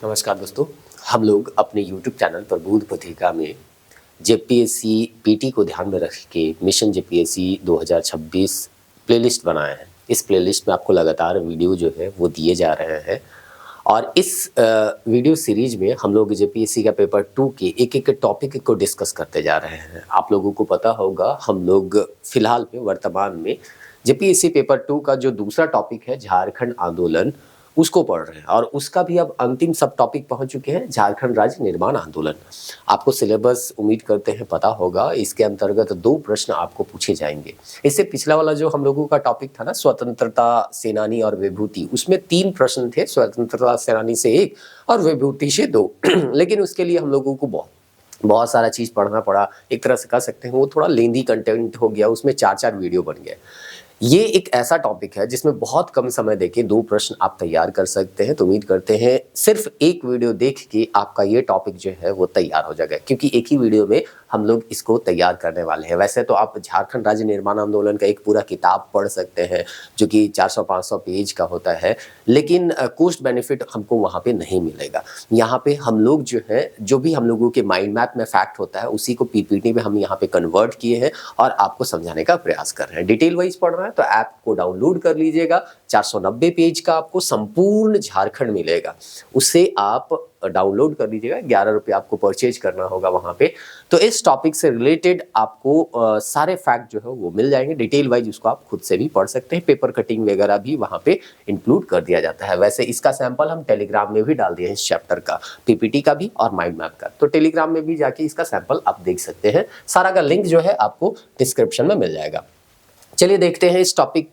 नमस्कार दोस्तों, हम लोग अपने YouTube चैनल पर बुध पत्रिका में जेपीएससी पीटी को ध्यान में रख के मिशन जेपीएससी 2026 प्लेलिस्ट बनाए हैं। इस प्लेलिस्ट में आपको लगातार वीडियो जो है वो दिए जा रहे हैं और इस वीडियो सीरीज में हम लोग जेपीएससी का पेपर 2 के एक टॉपिक को डिस्कस करते जा रहे हैं। आप लोगों को पता होगा, हम लोग फिलहाल में वर्तमान में जेपीएससी पेपर 2 का जो दूसरा टॉपिक है झारखंड आंदोलन, उसको पढ़ रहे हैं और उसका भी अब अंतिम सब टॉपिक पहुंच चुके हैं, झारखंड राज्य निर्माण आंदोलन। आपको सिलेबस उम्मीद करते हैं पता होगा। इसके अंतर्गत 2 प्रश्न आपको पूछे जाएंगे। इससे पिछला वाला जो हम लोगों का टॉपिक था ना, स्वतंत्रता सेनानी और विभूति, उसमें 3 प्रश्न थे, स्वतंत्रता सेनानी से 1 और विभूति से 2 लेकिन उसके लिए हम लोगों को बहुत सारा चीज़ पढ़ना पड़ा। एक तरह से कह सकते हैं वो थोड़ा लेंदी कंटेंट हो गया, उसमें 4-4 वीडियो बन गए। ये एक ऐसा टॉपिक है जिसमें बहुत कम समय देके 2 प्रश्न आप तैयार कर सकते हैं। तो उम्मीद करते हैं सिर्फ एक वीडियो देख के आपका ये टॉपिक जो है वो तैयार हो जाएगा, क्योंकि एक ही वीडियो में हम लोग इसको तैयार करने वाले हैं। वैसे तो आप झारखंड राज्य निर्माण आंदोलन का एक पूरा किताब पढ़ सकते हैं जो कि 400-500 पेज का होता है, लेकिन कॉस्ट बेनिफिट हमको वहाँ पे नहीं मिलेगा। यहाँ पे हम लोग जो है, जो भी हम लोगों के माइंड मैप में फैक्ट होता है उसी को पीपीटी में हम यहाँ पे कन्वर्ट किए हैं और आपको समझाने का प्रयास कर रहे हैं। डिटेल वाइज पढ़ना है तो ऐप को डाउनलोड कर लीजिएगा। 490 पेज का आपको संपूर्ण झारखंड मिलेगा, उससे आप डाउनलोड कर लीजिएगा। 11 रुपये आपको परचेज करना होगा वहां पे। तो इस टॉपिक से रिलेटेड आपको सारे फैक्ट जो है वो मिल जाएंगे। डिटेल वाइज उसको आप खुद से भी पढ़ सकते हैं। पेपर कटिंग वगैरह भी वहां पे इंक्लूड कर दिया जाता है। वैसे इसका सैंपल हम टेलीग्राम में भी डाल दिए हैं, इस चैप्टर का, पीपीटी का भी और माइंड मैप का। तो टेलीग्राम में भी जाके इसका सैंपल आप देख सकते हैं। सारा का लिंक जो है आपको डिस्क्रिप्शन में मिल जाएगा। चलिए देखते हैं इस टॉपिक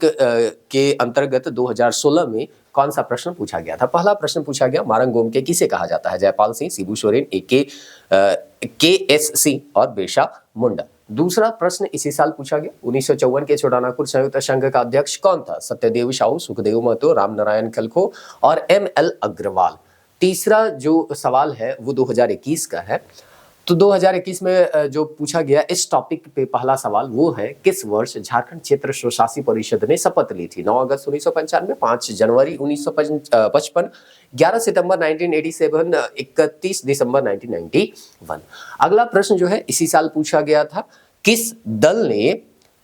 के अंतर्गत 2016 में कौन सा प्रश्न पूछा गया था। पहला प्रश्न पूछा गया, मारंग गोमके किसे कहा जाता है? जयपाल सिंह, शिबू सोरेन, के.एस. सिंह और बिरसा मुंडा। दूसरा प्रश्न इसी साल पूछा गया, 1954 के छोटानागपुर संयुक्त संघ का अध्यक्ष कौन था? सत्यदेव साहू, सुखदेव महतो, राम नारायण खलखो और M.L. अग्रवाल। तीसरा जो सवाल है वो 2021 का है। तो 2021 में जो पूछा गया इस टॉपिक पे पहला सवाल वो है, किस वर्ष झारखंड क्षेत्र स्वशासी परिषद ने शपथ ली थी? 9 अगस्त 1995, 5 जनवरी 1955, 11 सितंबर 1987, 31 दिसंबर 1991। अगला प्रश्न जो है इसी साल पूछा गया था, किस दल ने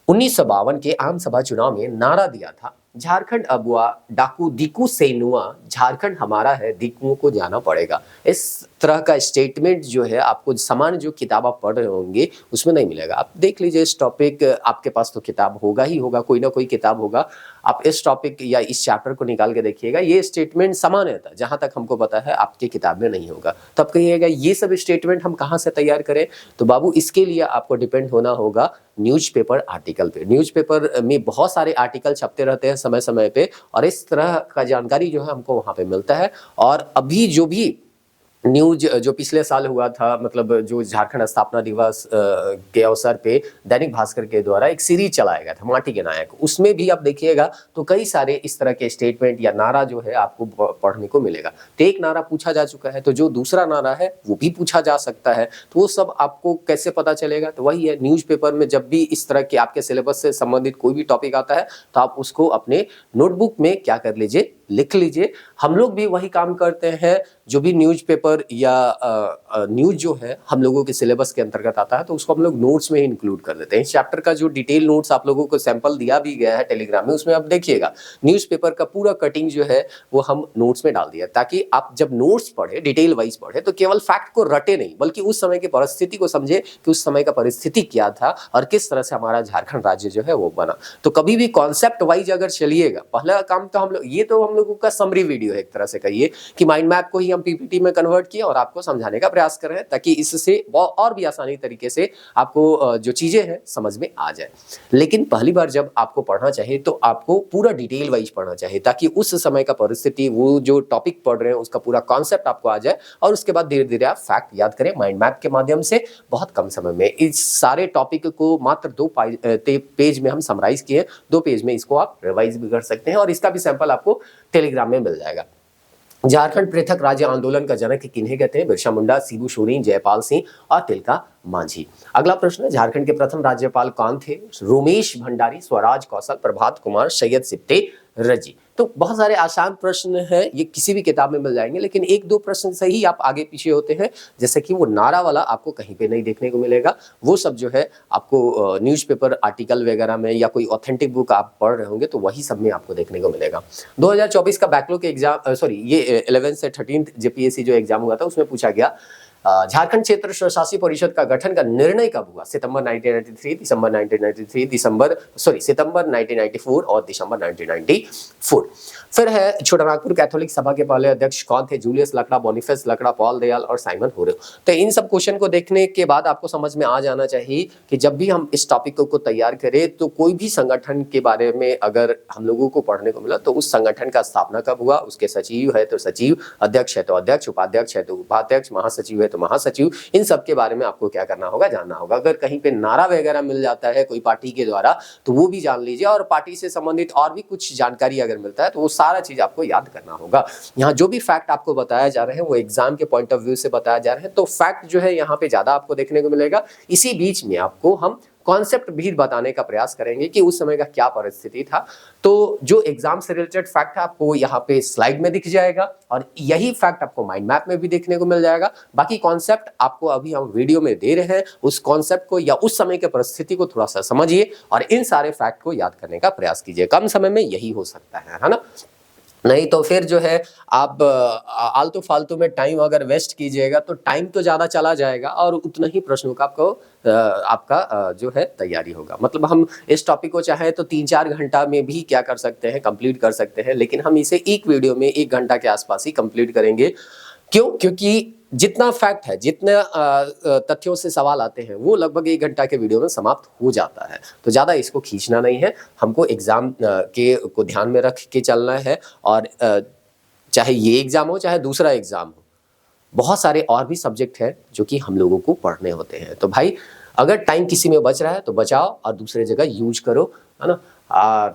1952 के आम सभा चुनाव में नारा दिया था? झारखंड अबुआ डाकू दिकू सेनुआ, झारखंड हमारा है, दिकुओं को जाना पड़ेगा। इस तरह का स्टेटमेंट जो है आपको सामान्य जो किताब आप पढ़ रहे होंगे उसमें नहीं मिलेगा। आप देख लीजिए इस टॉपिक, आपके पास तो किताब होगा ही होगा, कोई ना कोई किताब होगा। आप इस टॉपिक या इस चैप्टर को निकाल के देखिएगा, ये स्टेटमेंट सामान्य था, जहां तक हमको पता है आपकी किताब में नहीं होगा। तब कहिएगा ये सब स्टेटमेंट हम कहाँ से तैयार करें? तो बाबू इसके लिए आपको डिपेंड होना होगा न्यूज़पेपर आर्टिकल पे। न्यूज़पेपर में बहुत सारे आर्टिकल छपते रहते हैं समय समय पे, और इस तरह का जानकारी जो है हमको वहाँ पे मिलता है। और अभी जो भी न्यूज जो पिछले साल हुआ था, मतलब जो झारखंड स्थापना दिवस के अवसर पे दैनिक भास्कर के द्वारा एक सीरीज चलाया गया था, माटी के नायक, उसमें भी आप देखिएगा तो कई सारे इस तरह के स्टेटमेंट या नारा जो है आपको पढ़ने को मिलेगा। तो एक नारा पूछा जा चुका है, तो जो दूसरा नारा है वो भी पूछा जा सकता है। तो वो सब आपको कैसे पता चलेगा? तो वही है, न्यूज़पेपर में जब भी इस तरह के आपके सिलेबस से संबंधित कोई भी टॉपिक आता है तो आप उसको अपने नोटबुक में क्या कर लीजिए, लिख लीजिए। हम लोग भी वही काम करते हैं, जो भी न्यूज़पेपर या न्यूज़ जो है हम लोगों के सिलेबस के अंतर्गत आता है तो उसको हम लोग नोट्स में इंक्लूड कर देते हैं। इस चैप्टर का जो डिटेल नोट्स आप लोगों को सैंपल दिया भी गया है टेलीग्राम में, उसमें आप देखिएगा न्यूज़पेपर का पूरा कटिंग जो है वो हम नोट्स में डाल दिया, ताकि आप जब नोट्स पढ़े, डिटेल वाइज पढ़े, तो केवल फैक्ट को रटे नहीं, बल्कि उस समय की परिस्थिति को समझे कि उस समय का परिस्थिति क्या था और किस तरह से हमारा झारखंड राज्य जो है वो बना। तो कभी भी कॉन्सेप्ट वाइज अगर चलिएगा, पहला काम तो हम लोग, ये तो हम लोगों का समरी वीडियो है, एक तरह से कहिए कि माइंड मैप को ही हम पीपीटी में कन्वर्ट किए और आपको समझाने का प्रयास कर रहे हैं, ताकि इससे और भी आसानी तरीके से आपको जो चीजें हैं समझ में आ जाए। लेकिन पहली बार जब आपको पढ़ना चाहिए तो आपको पूरा डिटेल वाइज पढ़ना चाहिए, ताकि उस समय का परिस्थिति, वो जो टॉपिक पढ़ रहे हैं उसका पूरा कॉन्सेप्ट आपको आ जाए, और उसके बाद धीरे धीरे आप फैक्ट याद करें माइंड मैप के माध्यम से बहुत कम समय में। इस सारे टॉपिक को मात्र 2 पेज में हम समराइज किए, 2 पेज में इसको आप रिवाइज भी कर सकते हैं, और इसका भी सैंपल आपको टेलीग्राम में मिल जाएगा। झारखंड पृथक राज्य आंदोलन का जनक किन्हें कहते हैं? बिरसा मुंडा, शिबू सोरेन, जयपाल सिंह और तिलका मांझी। अगला प्रश्न है, झारखंड के प्रथम राज्यपाल कौन थे? रोमेश भंडारी, स्वराज कौशल, प्रभात कुमार, सैयद सिप्टे, रजी। तो बहुत सारे आसान प्रश्न हैं, ये किसी भी किताब में मिल जाएंगे, लेकिन एक दो प्रश्न से ही आप आगे पीछे होते हैं। जैसे कि वो नारा वाला आपको कहीं पे नहीं देखने को मिलेगा, वो सब जो है आपको न्यूज़पेपर आर्टिकल वगैरह में या कोई ऑथेंटिक बुक आप पढ़ रहे होंगे तो वही सब में आपको देखने को मिलेगा। 2024 का बैकलॉग एग्जाम, सॉरी ये 11 से 13 जेपीएससी जो एग्जाम हुआ था उसमें पूछा गया झारखंड क्षेत्र स्वशासी परिषद का गठन का निर्णय कब हुआ? सितंबर 1993, दिसंबर 1993, सितंबर 1994 और दिसंबर 1994। फिर है छोटानागपुर कैथोलिक सभा के पहले अध्यक्ष कौन थे? जूलियस लकड़ा, बोनिफेस लकड़ा, पॉल दयाल और साइमन होरे। तो इन सब क्वेश्चन को देखने के बाद आपको समझ में आ जाना चाहिए कि जब भी हम इस टॉपिक को तैयार करें तो कोई भी संगठन के बारे में अगर हम लोगों को पढ़ने को मिला तो उस संगठन का स्थापना कब हुआ, उसके सचिव है तो सचिव, अध्यक्ष है तो अध्यक्ष, उपाध्यक्ष है तो उपाध्यक्ष, महासचिव है तो महासचिव, इन सब के बारे में आपको क्या करना होगा, जानना होगा। अगर कहीं पे नारा वगैरह मिल जाता है कोई पार्टी के द्वारा तो वो भी जान लीजिए, और पार्टी से संबंधित और भी कुछ जानकारी अगर मिलता है तो वो सारा चीज आपको याद करना होगा। यहाँ जो भी फैक्ट आपको बताया जा रहे हैं वो एग्जाम के पॉइंट ऑफ व्यू से बताया जा रहे हैं, तो फैक्ट जो है यहाँ पे ज्यादा आपको देखने को मिलेगा। इसी बीच में आपको हम कॉन्सेप्ट भी बताने का प्रयास करेंगे कि उस समय का क्या परिस्थिति था। तो जो एग्जाम से रिलेटेड फैक्ट है आपको यहाँ पे स्लाइड में दिख जाएगा, और यही फैक्ट आपको माइंड मैप में भी देखने को मिल जाएगा। बाकी कॉन्सेप्ट आपको अभी हम वीडियो में दे रहे हैं, उस कॉन्सेप्ट को या उस समय के परिस्थिति को थोड़ा सा समझिए और इन सारे फैक्ट को याद करने का प्रयास कीजिए। कम समय में यही हो सकता है ना, नहीं तो फिर जो है आप आलतू फालतू में टाइम अगर वेस्ट कीजिएगा तो टाइम तो ज़्यादा चला जाएगा और उतना ही प्रश्नों का आपका जो है तैयारी होगा। मतलब हम इस टॉपिक को चाहे तो 3-4 घंटा में भी क्या कर सकते हैं, कंप्लीट कर सकते हैं, लेकिन हम इसे एक वीडियो में 1 घंटा के आसपास ही कंप्लीट करेंगे। क्यों? क्योंकि जितना फैक्ट है, जितने तथ्यों से सवाल आते हैं वो लगभग 1 घंटा के वीडियो में समाप्त हो जाता है, तो ज़्यादा इसको खींचना नहीं है। हमको एग्जाम के को ध्यान में रख के चलना है, और चाहे ये एग्जाम हो चाहे दूसरा एग्जाम हो, बहुत सारे और भी सब्जेक्ट हैं जो कि हम लोगों को पढ़ने होते हैं। तो भाई अगर टाइम किसी में बच रहा है तो बचाओ और दूसरे जगह यूज करो, है ना।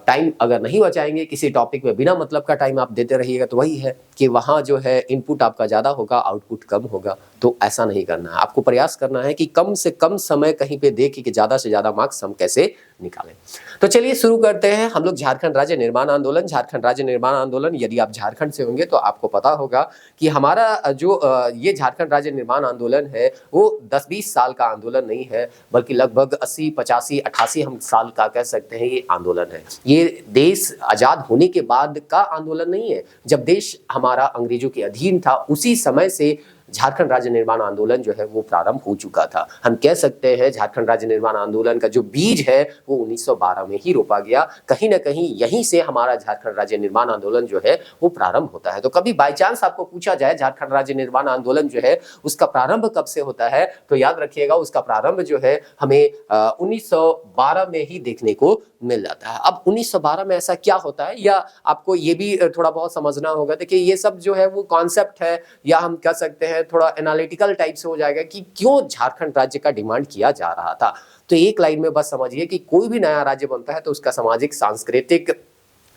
टाइम अगर नहीं बचाएंगे, किसी टॉपिक में बिना मतलब का टाइम आप देते रहिएगा तो वही है कि वहाँ जो है इनपुट आपका ज़्यादा होगा, आउटपुट कम होगा। तो ऐसा नहीं करना है, आपको प्रयास करना है कि कम से कम समय कहीं पे दे कि ज़्यादा से ज़्यादा मार्क्स हम कैसे निकालें। तो चलिए शुरू करते हैं हम लोग झारखंड राज्य निर्माण आंदोलन। झारखंड राज्य निर्माण आंदोलन, यदि आप झारखंड से होंगे तो आपको पता होगा कि हमारा जो ये झारखंड राज्य निर्माण आंदोलन है वो 10-20 साल का आंदोलन नहीं है, बल्कि लगभग 80, 85, 88 हम साल का कह सकते हैं ये आंदोलन है। ये देश आजाद होने के बाद का आंदोलन नहीं है। जब देश हमारा अंग्रेजों के अधीन था उसी समय से झारखंड राज्य निर्माण आंदोलन जो है वो प्रारंभ हो चुका था। हम कह सकते हैं झारखंड राज्य निर्माण आंदोलन का जो बीज है वो 1912 में ही रोपा गया। कहीं ना कहीं यहीं से हमारा झारखंड राज्य निर्माण आंदोलन जो है वो प्रारंभ होता है। तो कभी बाई चांस आपको पूछा जाए झारखंड राज्य निर्माण आंदोलन जो है उसका प्रारंभ कब से होता है, तो याद रखिएगा उसका प्रारंभ जो है हमें 1912 में ही देखने को मिल जाता है। अब 1912 में ऐसा क्या होता है, या आपको ये भी थोड़ा बहुत समझना होगा। देखिए ये सब जो है वो कॉन्सेप्ट है, या हम कह सकते हैं थोड़ा एनालिटिकल टाइप से हो जाएगा कि क्यों झारखंड राज्य का डिमांड किया जा रहा था। तो एक लाइन में बस समझिए कि कोई भी नया राज्य बनता है तो उसका सामाजिक, सांस्कृतिक,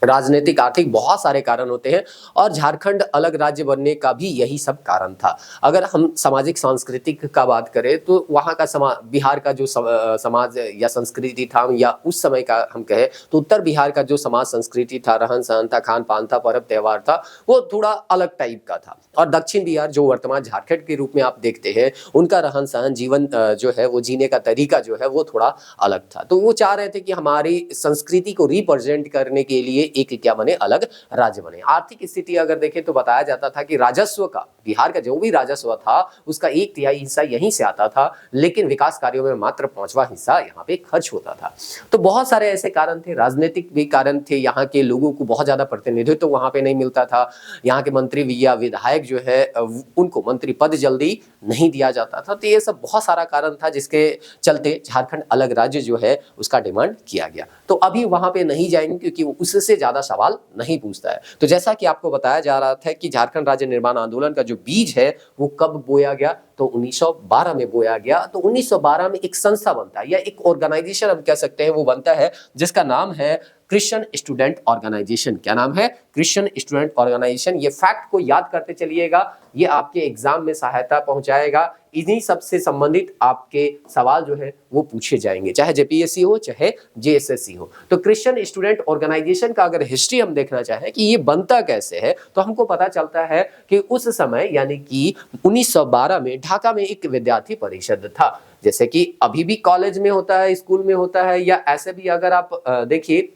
राजनीतिक, आर्थिक बहुत सारे कारण होते हैं, और झारखंड अलग राज्य बनने का भी यही सब कारण था। अगर हम सामाजिक सांस्कृतिक का बात करें तो वहाँ का बिहार का जो समाज या संस्कृति था, या उस समय का हम कहें तो उत्तर बिहार का जो समाज संस्कृति था, रहन सहन था, खान पान था, पर्व त्यौहार था, वो थोड़ा अलग टाइप का था। और दक्षिण बिहार जो वर्तमान झारखंड के रूप में आप देखते हैं, उनका रहन सहन, जीवन जो है वो जीने का तरीका जो है वो थोड़ा अलग था। तो वो चाह रहे थे कि हमारी संस्कृति को रिप्रेजेंट करने के लिए एक क्या बने, अलग राज्य बने। आर्थिक स्थिति अगर देखें तो बताया जाता था कि राजस्व का, बिहार का जो भी राजस्व था उसका 1/3 हिस्सा यहीं से आता था, लेकिन विकास कार्यों में मात्र 5वां हिस्सा यहाँ पे खर्च होता था। तो बहुत सारे ऐसे कारण थे, राजनीतिक भी कारण थे, यहाँ के लोगों को बहुत ज्यादा प्रतिनिधित्व तो वहां पे नहीं मिलता था। यहाँ के मंत्री या विधायक जो है उनको मंत्री पद जल्दी नहीं दिया जाता था। तो ये सब बहुत सारा कारण था जिसके चलते झारखंड अलग राज्य जो है उसका डिमांड किया गया। तो अभी वहां पे नहीं जाएंगे क्योंकि उससे ज्यादा सवाल नहीं पूछता है। तो जैसा कि आपको बताया जा रहा था कि झारखंड राज्य निर्माण आंदोलन का जो बीज है वो कब बोया गया, तो 1912 में बोया गया। तो 1912 में एक संस्था बनता है या एक ऑर्गेनाइजेशन हम कह सकते हैं वो बनता है जिसका नाम है क्रिश्चियन स्टूडेंट ऑर्गेनाइजेशन। क्या नाम है? Christian student organisation. ये फैक्ट को याद करते चलिएगा, ये आपके एग्जाम में सहायता पहुंचाएगा। इन्हीं सबसे संबंधित आपके सवाल जो है वो पूछे जाएंगे, चाहे जेपीएससी हो चाहे जेएसएससी हो। तो क्रिश्चियन स्टूडेंट ऑर्गेनाइजेशन का अगर हिस्ट्री हम देखना चाहें कि ये बनता कैसे है, तो हमको पता चलता है कि उस समय यानी कि 1912 में ढाका में एक विद्यार्थी परिषद था। जैसे कि अभी भी कॉलेज में होता है, स्कूल में होता है, या ऐसे भी अगर आप देखिए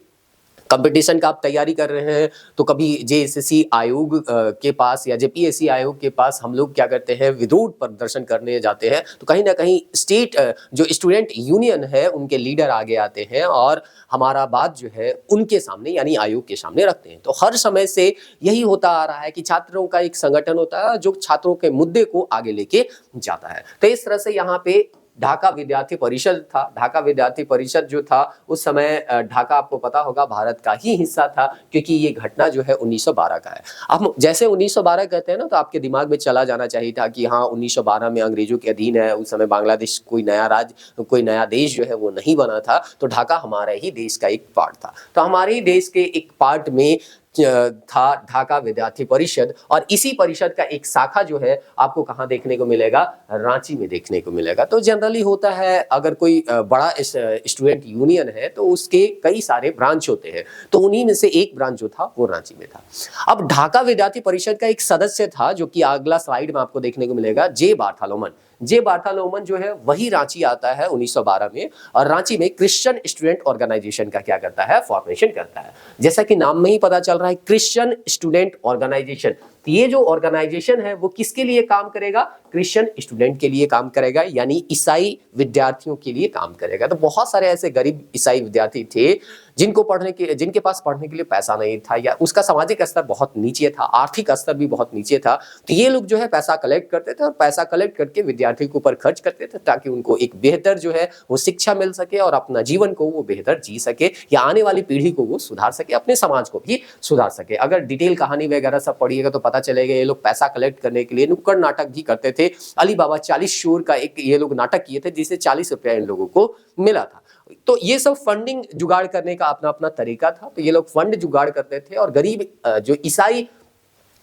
कंपटीशन का आप तैयारी कर रहे हैं तो कभी जेएसएससी आयोग के पास या जेपीएससी आयोग के पास हम लोग क्या करते हैं, विरोध प्रदर्शन करने जाते हैं। तो कहीं ना कहीं स्टेट जो स्टूडेंट यूनियन है उनके लीडर आगे आते हैं और हमारा बात जो है उनके सामने यानी आयोग के सामने रखते हैं। तो हर समय से यही होता आ रहा है कि छात्रों का एक संगठन होता है जो छात्रों के मुद्दे को आगे लेके जाता है। तो इस तरह से यहाँ पे ढाका विद्यार्थी परिषद था। ढाका विद्यार्थी परिषद जो था उस समय ढाका आपको पता होगा भारत का ही हिस्सा था, क्योंकि ये घटना जो है 1912 का है। अब जैसे 1912 कहते हैं ना, तो आपके दिमाग में चला जाना चाहिए था कि हाँ 1912 में अंग्रेजों के अधीन है, उस समय बांग्लादेश कोई नया राज्य कोई नया देश जो है वो नहीं बना था, तो ढाका हमारे ही देश का एक पार्ट था। तो हमारे ही देश के एक पार्ट में था ढाका विद्यार्थी परिषद, और इसी परिषद का एक शाखा जो है आपको कहाँ देखने को मिलेगा? रांची में देखने को मिलेगा। तो जनरली होता है अगर कोई बड़ा स्टूडेंट यूनियन है तो उसके कई सारे ब्रांच होते हैं, तो उन्हीं में से एक ब्रांच जो था वो रांची में था। अब ढाका विद्यार्थी परिषद का एक सदस्य था जो कि अगला स्लाइड में आपको देखने को मिलेगा, जे बार्थोलोमन। जे बार्थोलोमन जो है वही रांची आता है 1912 में, और रांची में क्रिश्चियन स्टूडेंट ऑर्गेनाइजेशन का क्या करता है? फॉर्मेशन करता है। जैसा कि नाम में ही पता चल रहा है, क्रिश्चियन स्टूडेंट ऑर्गेनाइजेशन। ये जो ऑर्गेनाइजेशन है वो किसके लिए काम करेगा? क्रिश्चियन स्टूडेंट के लिए काम करेगा, यानी ईसाई विद्यार्थियों के लिए काम करेगा। तो बहुत सारे ऐसे गरीब ईसाई विद्यार्थी थे जिनके पास पढ़ने के लिए पैसा नहीं था, या उसका सामाजिक स्तर बहुत नीचे था, आर्थिक स्तर भी बहुत नीचे था। तो ये लोग जो है पैसा कलेक्ट करते थे और पैसा कलेक्ट करके विद्यार्थियों के ऊपर खर्च करते थे, ताकि उनको एक बेहतर जो है वो शिक्षा मिल सके और अपना जीवन को वो बेहतर जी सके, या आने वाली पीढ़ी को वो सुधार सके, अपने समाज को भी सुधार सके। अगर डिटेल कहानी वगैरह सब पढ़िएगा तो पता चलेगा ये लोग पैसा कलेक्ट करने के लिए नुक्कड़ नाटक भी करते थे। अली बाबा 40 शोर का एक ये लोग नाटक किए थे, जिसे 40 रुपया इन लोगों को मिला था। तो ये सब फंडिंग जुगाड़ करने का अपना अपना तरीका था। तो ये लोग फंड जुगाड़ करते थे और गरीब जो ईसाई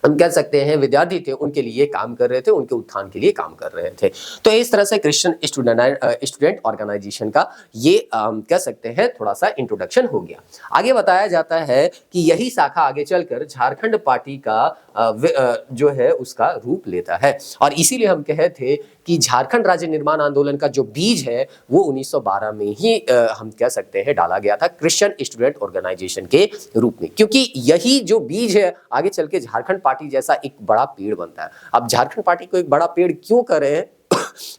हम कह सकते हैं विद्यार्थी थे उनके लिए काम कर रहे थे, उनके उत्थान के लिए काम कर रहे थे। तो इस तरह से क्रिश्चियन स्टूडेंट ऑर्गेनाइजेशन का ये कह सकते हैं थोड़ा सा इंट्रोडक्शन हो गया। आगे बताया जाता है कि यही शाखा आगे चलकर झारखंड पार्टी का जो है उसका रूप लेता है, और इसीलिए हम कहे थे कि झारखंड राज्य निर्माण आंदोलन का जो बीज है वो 1912 में ही हम कह सकते हैं डाला गया था, क्रिश्चियन स्टूडेंट ऑर्गेनाइजेशन के रूप में, क्योंकि यही जो बीज है आगे चल के झारखंड पार्टी जैसा एक बड़ा पेड़ बनता है। अब झारखंड पार्टी को एक बड़ा पेड़ क्यों कर रहे हैं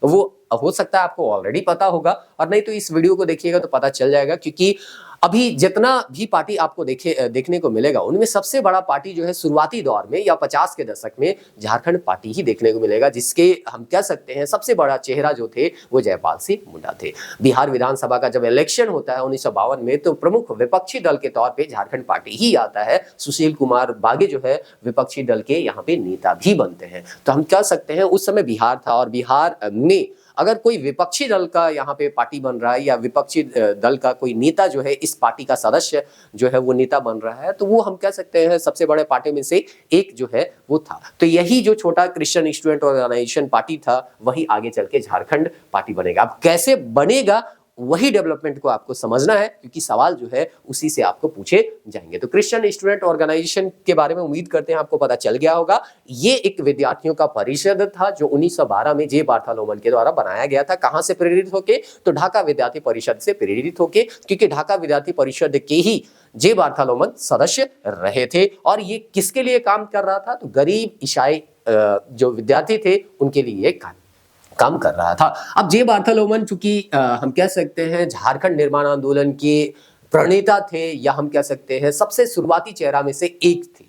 वो हो सकता है आपको ऑलरेडी पता होगा, और नहीं तो इस वीडियो को देखिएगा तो पता चल जाएगा। क्योंकि अभी जितना भी पार्टी आपको देखने को मिलेगा उनमें सबसे बड़ा पार्टी जो है शुरुआती दौर में या 50 के दशक में झारखंड पार्टी ही देखने को मिलेगा, जिसके हम कह सकते हैं सबसे बड़ा चेहरा जो थे वो जयपाल सिंह मुंडा थे। बिहार विधानसभा का जब इलेक्शन होता है 1952 में, तो प्रमुख विपक्षी दल के तौर पे झारखंड पार्टी ही आता है। सुशील कुमार बागे जो है विपक्षी दल के यहाँ पे नेता भी बनते हैं। तो हम कह सकते हैं उस समय बिहार था, और बिहार में अगर कोई विपक्षी दल का यहाँ पे पार्टी बन रहा है या विपक्षी दल का कोई नेता जो है इस पार्टी का सदस्य जो है वो नेता बन रहा है, तो वो हम कह सकते हैं सबसे बड़े पार्टी में से एक जो है वो था। तो यही जो छोटा क्रिश्चियन स्टूडेंट ऑर्गेनाइजेशन पार्टी था वही आगे चल के झारखंड पार्टी बनेगा। अब कैसे बनेगा वही डेवलपमेंट को आपको समझना है, क्योंकि सवाल जो है उसी से आपको पूछे जाएंगे। तो क्रिश्चियन स्टूडेंट ऑर्गेनाइजेशन के बारे में उम्मीद करते हैं आपको पता चल गया होगा। ये एक विद्यार्थियों का परिषद था जो 1912 में जे बार्थोलोमन के द्वारा बनाया गया था। कहां से प्रेरित होके? तो ढाका विद्यार्थी परिषद से प्रेरित होके, क्योंकि ढाका विद्यार्थी परिषद के ही जे बार्थोलोमन सदस्य रहे थे। और ये किसके लिए काम कर रहा था? तो गरीब ईसाई जो विद्यार्थी थे उनके लिए काम कर रहा था। अब जे बार्थोलोमन चूंकि हम कह सकते हैं झारखंड निर्माण आंदोलन के प्रणेता थे, या हम कह सकते हैं सबसे शुरुआती चेहरा में से एक थे।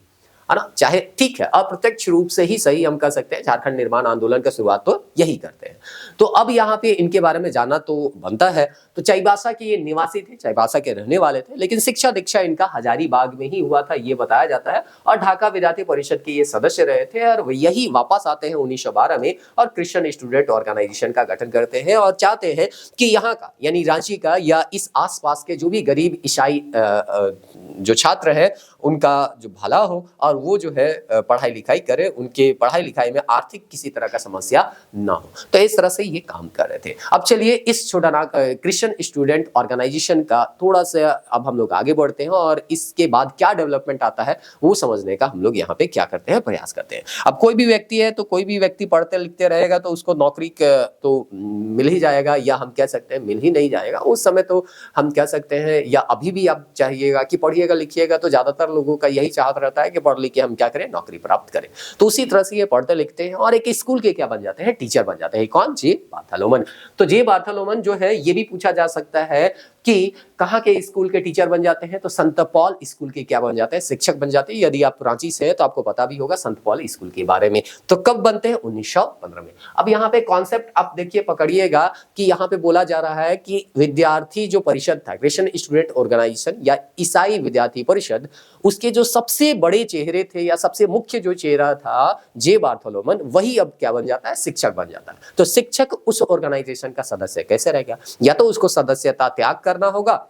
है ना। चाहे ठीक है अप्रत्यक्ष रूप से ही सही हम कह सकते हैं, झारखंड निर्माण आंदोलन का शुरुआत तो यही करते हैं। तो अब यहाँ पे इनके बारे में जानना तो बनता है। तो चाईबासा के ये निवासी थे, चाईबासा के रहने वाले थे, लेकिन शिक्षा दीक्षा इनका हजारीबाग में ही हुआ था ये बताया जाता है। और ढाका विद्यार्थी परिषद के ये सदस्य रहे थे और यही वापस आते हैं 1912 में और क्रिश्चियन स्टूडेंट ऑर्गेनाइजेशन का गठन करते हैं और चाहते हैं कि यहाँ का यानी रांची का या इस आसपास के जो भी गरीब ईसाई जो छात्र है उनका जो भला हो और वो जो है पढ़ाई लिखाई करे, उनके पढ़ाई लिखाई में आर्थिक किसी तरह का समस्या ना हो। तो इस तरह से ये काम कर रहे थे। अब चलिए इस छोटानाग क्रिश्चियन स्टूडेंट ऑर्गेनाइजेशन का थोड़ा सा अब हम लोग आगे बढ़ते हैं और इसके बाद क्या डेवलपमेंट आता है वो समझने का हम लोग यहाँ पे क्या करते हैं, प्रयास करते हैं। अब कोई भी व्यक्ति है तो कोई भी व्यक्ति पढ़ते लिखते रहेगा तो उसको नौकरी तो मिल ही जाएगा, या हम कह सकते हैं मिल ही नहीं जाएगा। उस समय तो हम कह सकते हैं, या अभी भी आप चाहिएगा कि पढ़िएगा लिखिएगा, तो ज्यादातर लोगों का यही चाहत रहता है कि पढ़ लिख के हम क्या करें, नौकरी प्राप्त करें। तो उसी तरह से ये पढ़ते लिखते हैं और एक स्कूल के क्या बन जाते हैं, टीचर बन जाते हैं। कौन? जे बार्थोलोमन। तो जे बार्थोलोमन जो है ये भी पूछा जा सकता है कि कहाँ के स्कूल के टीचर बन जाते हैं, तो संत पॉल स्कूल के क्या बन जाते हैं, शिक्षक बन जाते हैं। यदि आप रांची से हैं तो आपको पता भी होगा संत पॉल स्कूल के बारे में। तो कब बनते हैं? 1915 में। अब यहाँ पे कॉन्सेप्ट आप देखिए पकड़िएगा कि यहाँ पे बोला जा रहा है कि विद्यार्थी जो परिषद था, क्रिश्चियन स्टूडेंट ऑर्गेनाइजेशन या ईसाई विद्यार्थी परिषद, उसके जो सबसे बड़े चेहरे थे या सबसे मुख्य जो चेहरा था जे बार्थोलोमन, वही अब क्या बन जाता है, शिक्षक बन जाता है। तो शिक्षक उस ऑर्गेनाइजेशन का सदस्य कैसे रहेगा? या तो उसको सदस्यता त्याग करना होगा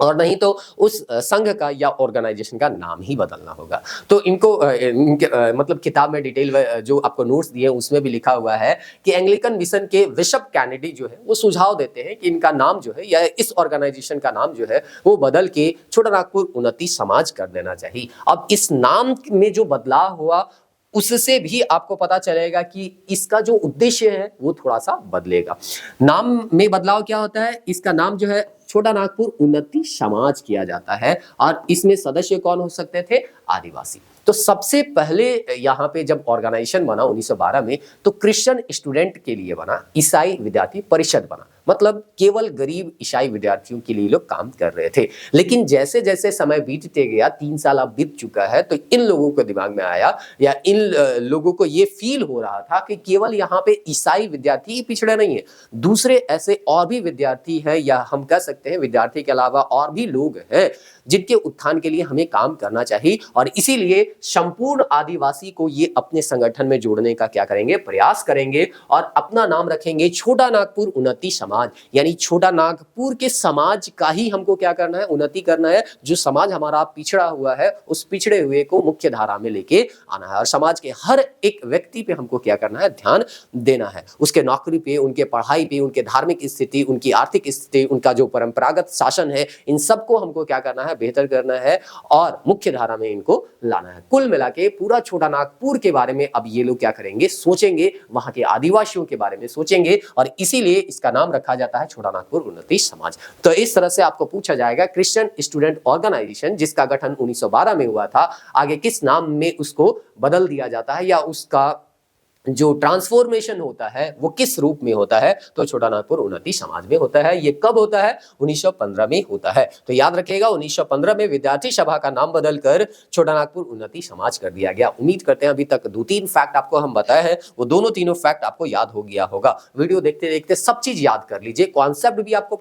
और नहीं तो उस संघ का या ऑर्गेनाइजेशन का नाम ही बदलना होगा। तो इनको मतलब किताब में डिटेल जो आपको नोट्स दिए उसमें भी लिखा हुआ है कि एंग्लिकन मिशन के बिशप कैनेडी जो है वो सुझाव देते हैं कि इनका नाम जो है या इस ऑर्गेनाइजेशन का नाम जो है वो बदल के छोटानागपुर उन्नति समाज कर देना चाहिए। अब इस नाम में जो बदलाव हुआ उससे भी आपको पता चलेगा कि इसका जो उद्देश्य है वो थोड़ा सा बदलेगा। नाम में बदलाव क्या होता है, इसका नाम जो है छोटानागपुर उन्नति समाज किया जाता है और इसमें सदस्य कौन हो सकते थे, आदिवासी। तो सबसे पहले यहाँ पे जब ऑर्गेनाइजेशन बना 1912 में तो क्रिश्चियन स्टूडेंट के लिए बना, ईसाई विद्यार्थी परिषद बना, मतलब केवल गरीब ईसाई विद्यार्थियों के लिए लोग काम कर रहे थे। लेकिन जैसे जैसे समय बीतते गया, 3 साल अब बीत चुका है, तो इन लोगों के दिमाग में आया या इन लोगों को ये फील हो रहा था कि केवल यहाँ पे ईसाई विद्यार्थी ही पिछड़े नहीं है, दूसरे ऐसे और भी विद्यार्थी हैं या हम कह सकते हैं विद्यार्थी के अलावा और भी लोग हैं जिनके उत्थान के लिए हमें काम करना चाहिए। और इसीलिए संपूर्ण आदिवासी को ये अपने संगठन में जोड़ने का क्या करेंगे, प्रयास करेंगे और अपना नाम रखेंगे छोटानागपुर उन्नति समाज। यानी छोटानागपुर के समाज का ही हमको क्या करना है, उन्नति करना है। जो समाज हमारा पिछड़ा हुआ है उस पिछड़े हुए को मुख्य धारा में लेके आना है और समाज के हर एक व्यक्ति पे हमको क्या करना है, ध्यान देना है। उसके नौकरी पे, उनके पढ़ाई पे, उनके धार्मिक स्थिति, उनकी आर्थिक स्थिति, उनका जो परंपरागत शासन है, इन सबको हमको क्या करना है, बेहतर करना है और मुख्य धारा में इनको लाना है। कुल मिला के पूरा छोटानागपुर के बारे में अब ये लोग क्या करेंगे, सोचेंगे, वहां के आदिवासियों के बारे में सोचेंगे और इसीलिए इसका नाम रखा जाता है छोटानागपुर उन्नति समाज। तो इस तरह से आपको पूछा जाएगा क्रिश्चियन स्टूडेंट ऑर्गेनाइजेशन जिसका गठन 1912 में हुआ था, आगे किस नाम में उसको बदल दिया जाता है या उसका जो ट्रांसफॉर्मेशन होता है वो किस रूप में होता है, तो छोटानागपुर उन्नति समाज में होता है। ये कब होता है, 1915 में होता है। तो याद रखिएगा 1915 में विद्यार्थी सभा का नाम बदलकर छोटानागपुर उन्नति समाज कर दिया गया। उम्मीद करते हैं अभी तक 2-3 फैक्ट आपको हम बताए हैं, वो दोनों तीनों फैक्ट आपको याद हो गया होगा। वीडियो देखते देखते सब चीज याद कर लीजिए, कॉन्सेप्ट भी आपको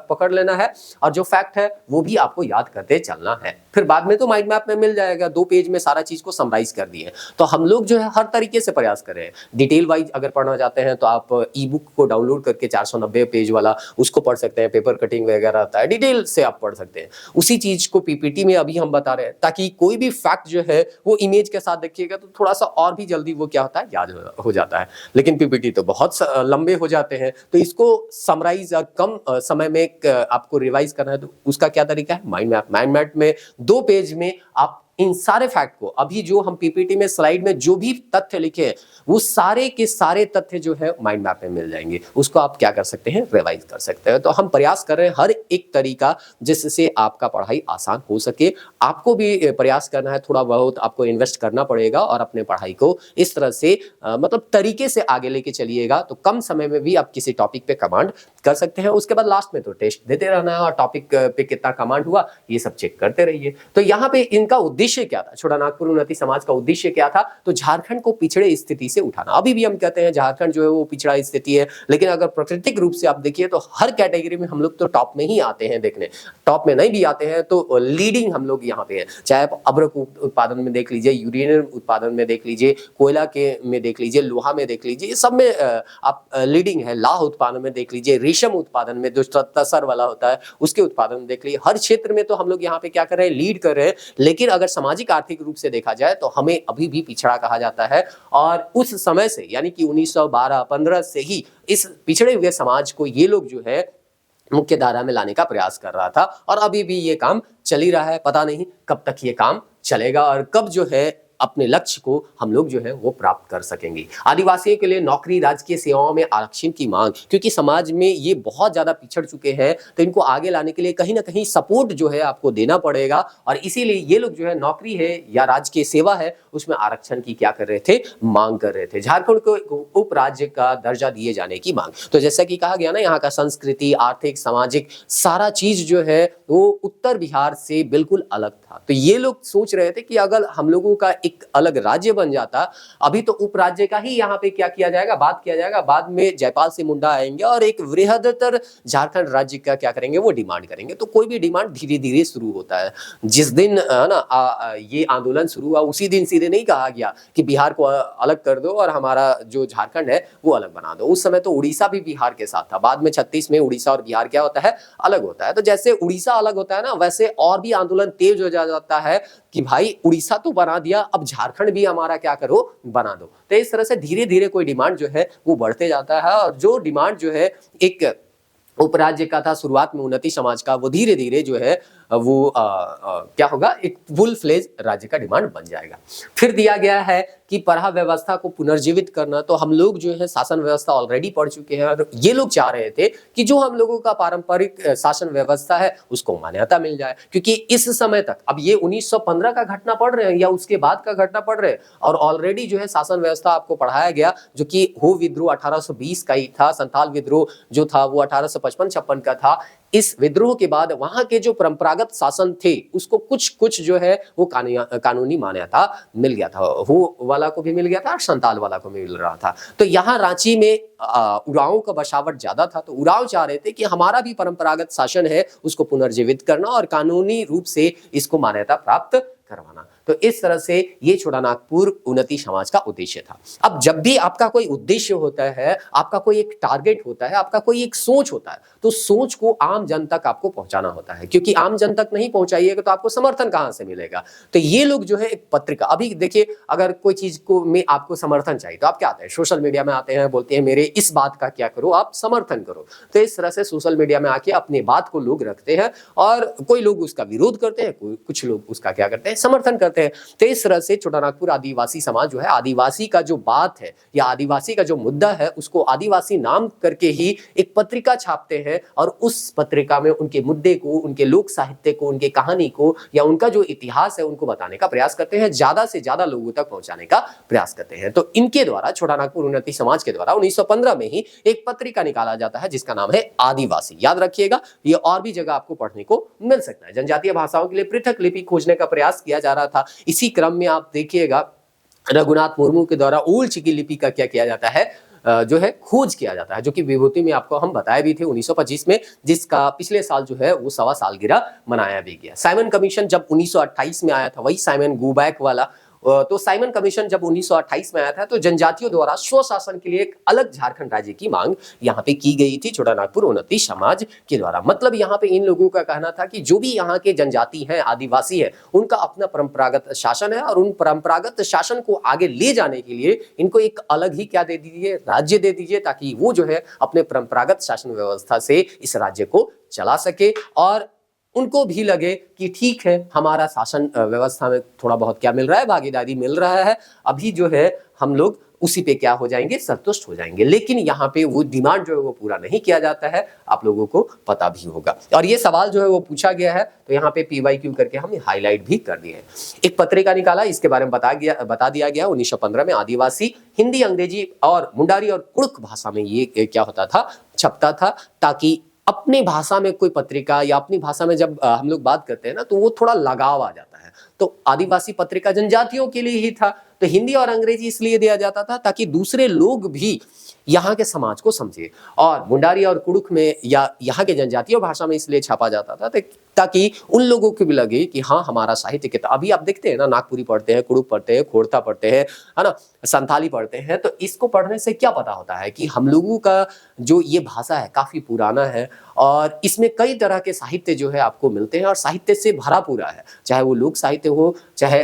पकड़ लेना है और जो फैक्ट है वो भी आपको याद करते चलना है। फिर बाद में तो माइंड मैप में मिल जाएगा, 2 पेज में सारा चीज को समराइज कर दिए। तो हम लोग जो है हर तरीके से प्रयास करें। डिटेल वाइज अगर पढ़ना चाहते हैं तो आप ई बुक को डाउनलोड करके 490 पेज वाला उसको पढ़ सकते हैं, पेपर कटिंग वगैरह आता है, डिटेल से आप पढ़ सकते हैं। उसी चीज को पीपीटी में अभी हम बता रहे हैं ताकि कोई भी फैक्ट जो है वो इमेज के साथ देखिएगा तो थोड़ा सा और भी जल्दी वो क्या होता है, याद हो जाता है। लेकिन पीपीटी तो बहुत लंबे हो जाते हैं, तो इसको समराइज और कम समय में आपको रिवाइज करना है तो उसका क्या तरीका है, माइंड मैप। माइंड मैप में 2 पेज में आप इन सारे फैक्ट को, अभी जो हम पीपीटी में स्लाइड में जो भी तथ्य लिखे हैं वो सारे के सारे तथ्य जो है माइंड मैप में मिल जाएंगे। उसको आप क्या कर सकते हैं, रिवाइज कर सकते हैं। तो हम प्रयास कर रहे हैं हर एक तरीका जिससे आपका पढ़ाई आसान हो सके। आपको भी प्रयास करना है, थोड़ा बहुत आपको इन्वेस्ट करना पड़ेगा और अपने पढ़ाई को इस तरह से मतलब तरीके से आगे लेके चलिएगा तो कम समय में भी आप किसी टॉपिक पे कमांड कर सकते हैं। उसके बाद लास्ट में तो टेस्ट देते रहना है और टॉपिक पे कितना कमांड हुआ ये सब चेक करते रहिए। तो यहाँ पे इनका उद्देश्य उद्देश्य क्या था, छोटानागपुर उन्नति समाज का उद्देश्य क्या था, तो झारखंड को पिछड़े स्थिति से उठाना। अभी भी हम कहते हैं झारखंड जो है वो पिछड़ा स्थिति है, लेकिन अगर प्राकृतिक रूप से आप देखिए तो हर कैटेगरी में हम लोग तो टॉप में ही आते हैं देखने, टॉप में नहीं भी आते हैं तो लीडिंग हम लोग यहाँ पे हैं। चाहे आप अब्रक उत्पादन में देख लीजिए, यूरेनियम उत्पादन में देख लीजिए, कोयला के में देख लीजिए, लोहा में देख लीजिए, सब में आप लीडिंग है। लाह उत्पादन में देख लीजिए, रेशम उत्पादन में जो तसर वाला होता है उसके उत्पादन में देख लीजिए, हर क्षेत्र में तो हम लोग यहाँ पे क्या कर रहे हैं, लीड कर रहे हैं। लेकिन अगर सामाजिक आर्थिक रूप से देखा जाए तो हमें अभी भी पिछड़ा कहा जाता है। और उस समय से यानी कि 1912-15 से ही इस पिछड़े हुए समाज को ये लोग जो है मुख्य धारा में लाने का प्रयास कर रहा था, और अभी भी ये काम चल ही रहा है। पता नहीं कब तक ये काम चलेगा और कब जो है अपने लक्ष्य को हम लोग जो है वो प्राप्त कर सकेंगे। आदिवासियों के लिए नौकरी, राजकीय सेवाओं में आरक्षण की मांग, क्योंकि समाज में ये बहुत ज्यादा पिछड़ चुके हैं, तो इनको आगे लाने के लिए कहीं ना कहीं सपोर्ट जो है आपको देना पड़ेगा। और इसीलिए ये लोग जो है नौकरी है या राजकीय सेवा है उसमें आरक्षण की क्या कर रहे थे, मांग कर रहे थे। झारखंड को उप राज्य का दर्जा दिए जाने की मांग। तो जैसा कि कहा गया ना, यहाँ का संस्कृति, आर्थिक, सामाजिक सारा चीज जो है वो उत्तर बिहार से बिल्कुल अलग था। तो ये लोग सोच रहे थे कि अगर हम लोगों का एक अलग राज्य बन जाता, अभी तो उपराज्य का ही यहाँ पे क्या किया जाएगा, बात किया जाएगा, बाद में जयपाल से मुंडा आएंगे और एक वृहदतर झारखंड राज्य का क्या करेंगे, वो डिमांड करेंगे। तो कोई भी डिमांड धीरे धीरे शुरू होता है। जिस दिन ना ये आंदोलन शुरू हुआ उसी दिन सीधे नहीं कहा गया कि बिहार को अलग कर दो और हमारा जो झारखंड है वो अलग बना दो। उस समय तो उड़ीसा भी बिहार के साथ था। बाद में 36 में उड़ीसा और बिहार क्या होता है, अलग होता है। तो जैसे उड़ीसा अलग होता है ना, वैसे और भी आंदोलन तेज हो जाता है कि भाई उड़ीसा तो बना दिया, अब झारखंड भी हमारा क्या करो, बना दो। तो इस तरह से धीरे धीरे कोई डिमांड जो है वो बढ़ते जाता है, और जो डिमांड जो है एक उपराज्य का था शुरुआत में उन्नति समाज का, वो धीरे धीरे जो है वो क्या होगा, एक फुल फ्लेज राज्य का डिमांड बन जाएगा। फिर दिया गया है कि पराह व्यवस्था को पुनर्जीवित करना। तो हम लोग जो है शासन व्यवस्था ऑलरेडी पढ़ चुके हैं, और ये लोग चाह रहे थे कि जो हम लोगों का पारंपरिक शासन व्यवस्था है उसको मान्यता मिल जाए। क्योंकि इस समय तक, अब ये 1915 का घटना पढ़ रहे हैं या उसके बाद का घटना पढ़ रहे हैं, और ऑलरेडी जो है शासन व्यवस्था आपको पढ़ाया गया, जो कि हो विद्रोह 1820 का ही था, संथाल विद्रोह जो था वो 1855-56 का था। इस विद्रोह के बाद वहां के जो परंपरागत शासन थे उसको कुछ कुछ जो है वो कानूनी मान्यता मिल गया था। हो वाला को भी मिल गया था और संताल वाला को मिल रहा था। तो यहाँ रांची में उरांव का बसावट ज्यादा था, तो उरांव चाह रहे थे कि हमारा भी परंपरागत शासन है उसको पुनर्जीवित करना और कानूनी रूप से इसको मान्यता प्राप्त करवाना। तो इस तरह से ये छोटानागपुर उन्नति समाज का उद्देश्य था। अब जब भी आपका कोई उद्देश्य होता है, आपका कोई एक टारगेट होता है, आपका कोई एक सोच होता है, तो सोच को आम जन तक आपको पहुंचाना होता है, क्योंकि आम जन तक नहीं पहुंचाइएगा तो आपको समर्थन कहां से मिलेगा। तो ये लोग जो है एक पत्रिका, अभी देखिए अगर कोई चीज को में आपको समर्थन चाहिए तो आप क्या आते हैं, सोशल मीडिया में आते हैं, बोलते हैं मेरे इस बात का क्या करो, आप समर्थन करो। तो इस तरह से सोशल मीडिया में आके अपने बात को लोग रखते हैं, और कोई लोग उसका विरोध करते हैं, कुछ लोग उसका क्या करते हैं, समर्थन करते हैं। तो इस तरह से छोटानागपुर आदिवासी समाज जो है, आदिवासी का जो बात है या आदिवासी का जो मुद्दा है उसको आदिवासी नाम करके ही एक पत्रिका छापते हैं, और उस पत्रिका में उनके मुद्दे को, उनके लोक साहित्य को, उनके कहानी को या उनका जो इतिहास है उनको बताने का प्रयास करते हैं, ज्यादा से ज्यादा लोगों तक पहुंचाने का प्रयास करते हैं। तो इनके द्वारा, छोटानागपुर उन्नति समाज के द्वारा 1915 में ही एक पत्रिका निकाला जाता है जिसका नाम है आदिवासी। याद रखिएगा, ये और भी जगह आपको पढ़ने को मिल सकता है। जनजातीय भाषाओं के लिए पृथक लिपि खोजने का प्रयास किया जा रहा था। इसी क्रम में आप देखिएगा रघुनाथ मुर्मू के द्वारा ओल्ड चिकी लिपि का क्या किया जाता है, जो है खोज किया जाता है, जो कि विभूति में आपको हम बताए भी थे 1925 में, जिसका पिछले साल जो है वो 100वां सालगिरह मनाया भी गया। साइमन कमीशन जब 1928 में आया था, वही साइमन गूबैक वाला, तो साइमन कमीशन जब 1928 में आया था तो जनजातियों द्वारा स्वशासन के लिए एक अलग झारखंड राज्य की मांग यहाँ पे की गई थी छोटानागपुर उन्नति समाज के द्वारा। मतलब यहाँ पे इन लोगों का कहना था कि जो भी यहाँ के जनजाति हैं, आदिवासी है, उनका अपना परंपरागत शासन है, और उन परंपरागत शासन को आगे ले जाने के लिए इनको एक अलग ही क्या दे दीजिए, राज्य दे दीजिए, ताकि वो जो है अपने परंपरागत शासन व्यवस्था से इस राज्य को चला सके, और उनको भी लगे कि ठीक है हमारा शासन व्यवस्था में थोड़ा बहुत क्या मिल रहा है, भागीदारी मिल रहा है, अभी जो है हम लोग उसी पे क्या हो जाएंगे, संतुष्ट हो जाएंगे। लेकिन यहाँ पे वो डिमांड जो है वो पूरा नहीं किया जाता है, आप लोगों को पता भी होगा। और ये सवाल जो है वो पूछा गया है, तो यहाँ पे PYQ करके हमने हाईलाइट भी कर दिए हैं। एक पत्रिका निकाला, इसके बारे में बता दिया गया 1915 में। आदिवासी हिंदी, अंग्रेजी और मुंडारी और कुड़ुक भाषा में ये क्या होता था, छपता था, ताकि अपनी भाषा में कोई पत्रिका या अपनी भाषा में जब हम लोग बात करते हैं ना, तो वो थोड़ा लगाव आ जाता है। तो आदिवासी पत्रिका जनजातियों के लिए ही था, तो हिंदी और अंग्रेजी इसलिए दिया जाता था ताकि दूसरे लोग भी यहाँ के समाज को समझे। और मुंडारी और कुड़ुक में या यहाँ के जनजातीय भाषा में इसलिए छापा जाता था ताकि उन लोगों को भी लगे कि हाँ, हमारा साहित्य कितना, अभी आप देखते हैं ना, नागपुरी पढ़ते हैं, कुड़ुक पढ़ते हैं, खोड़ता पढ़ते हैं, है ना, संथाली पढ़ते हैं, तो इसको पढ़ने से क्या पता होता है कि हम लोगों का जो ये भाषा है काफी पुराना है और इसमें कई तरह के साहित्य जो है आपको मिलते हैं और साहित्य से भरा पूरा है, चाहे वो लोक साहित्य हो, चाहे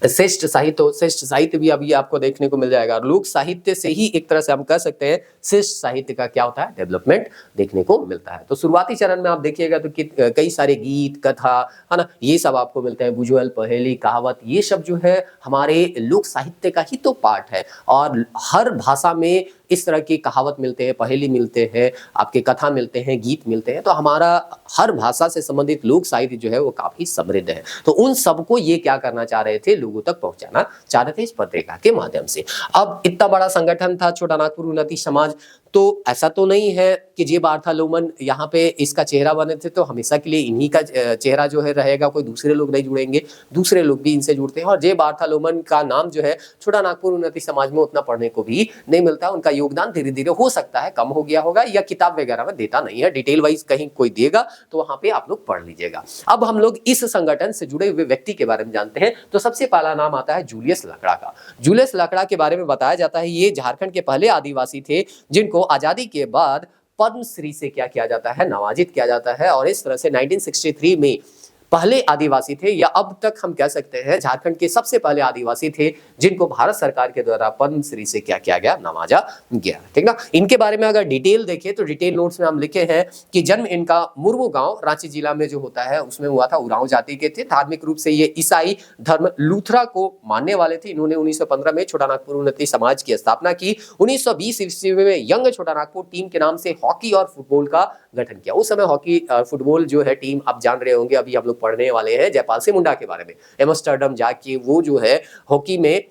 श्रेष्ठ साहित्य हो। श्रेष्ठ साहित्य भी अभी आपको देखने को मिल जाएगा। लोक साहित्य से ही एक तरह से हम कह सकते हैं श्रेष्ठ साहित्य का क्या होता है, डेवलपमेंट देखने को मिलता है। तो शुरुआती चरण में आप देखिएगा तो कई सारे गीत, कथा, है ना, ये सब आपको मिलते हैं। बुजुर्ग, पहेली, कहावत, ये सब जो है हमारे लोक साहित्य का ही तो पार्ट है और हर भाषा में इस तरह की कहावत मिलते हैं, पहेली मिलते हैं, आपके कथा मिलते हैं, गीत मिलते हैं। तो हमारा हर भाषा से संबंधित लोक साहित्य जो है वो काफी समृद्ध है। तो उन सबको ये क्या करना चाह रहे थे, लोगों तक पहुंचाना चाह रहे थे इस पत्रिका के माध्यम से। अब इतना बड़ा संगठन था छोटा नागपुर उन्नति समाज, तो ऐसा तो नहीं है कि जे बारथा लोमन यहाँ पे इसका चेहरा बने थे तो हमेशा के लिए इन्हीं का चेहरा जो है रहेगा, कोई दूसरे लोग नहीं जुड़ेंगे, दूसरे लोग भी इनसे जुड़ते हैं। और जे बारथा लोमन का नाम जो है छोटा नागपुर उन्नति समाज में उतना पढ़ने को भी नहीं मिलता। उनका योगदान धीरे धीरे हो सकता है कम हो गया होगा या किताब वगैरह में देता नहीं है, डिटेल वाइज कहीं कोई देगा तो वहां पे आप लोग पढ़ लीजिएगा। अब हम लोग इस संगठन से जुड़े हुए व्यक्ति के बारे में जानते हैं। तो सबसे पहला नाम आता है जूलियस लकड़ा का। जूलियस लकड़ा के बारे में बताया जाता है ये झारखंड के पहले आदिवासी थे जिनको आजादी के बाद पद्मश्री से क्या किया जाता है, नवाजित किया जाता है। और इस तरह से 1963 में पहले आदिवासी थे, या अब तक हम कह सकते हैं झारखंड के सबसे पहले आदिवासी थे जिनको भारत सरकार के द्वारा पद्मश्री से क्या किया गया, नवाजा गया। ठीक ना। इनके बारे में अगर डिटेल देखें तो डिटेल नोट्स में हम लिखे हैं कि जन्म इनका मुर्मू गांव रांची जिला में जो होता है उसमें हुआ था। उरांव जाति के थे। धार्मिक रूप से ये ईसाई धर्म लूथरा को मानने वाले थे। इन्होंने 1915 में छोटा नागपुर उन्नति समाज की स्थापना की। 1920 ईस्वी में यंग छोटा नागपुर टीम के नाम से हॉकी और फुटबॉल का गठन किया। उस समय हॉकी फुटबॉल जो है टीम आप जान रहे होंगे, अभी हम लोग पढ़ने वाले हैं जयपाल सिंह मुंडा के बारे में। एम्स्टर्डम जाके वो जो है हॉकी में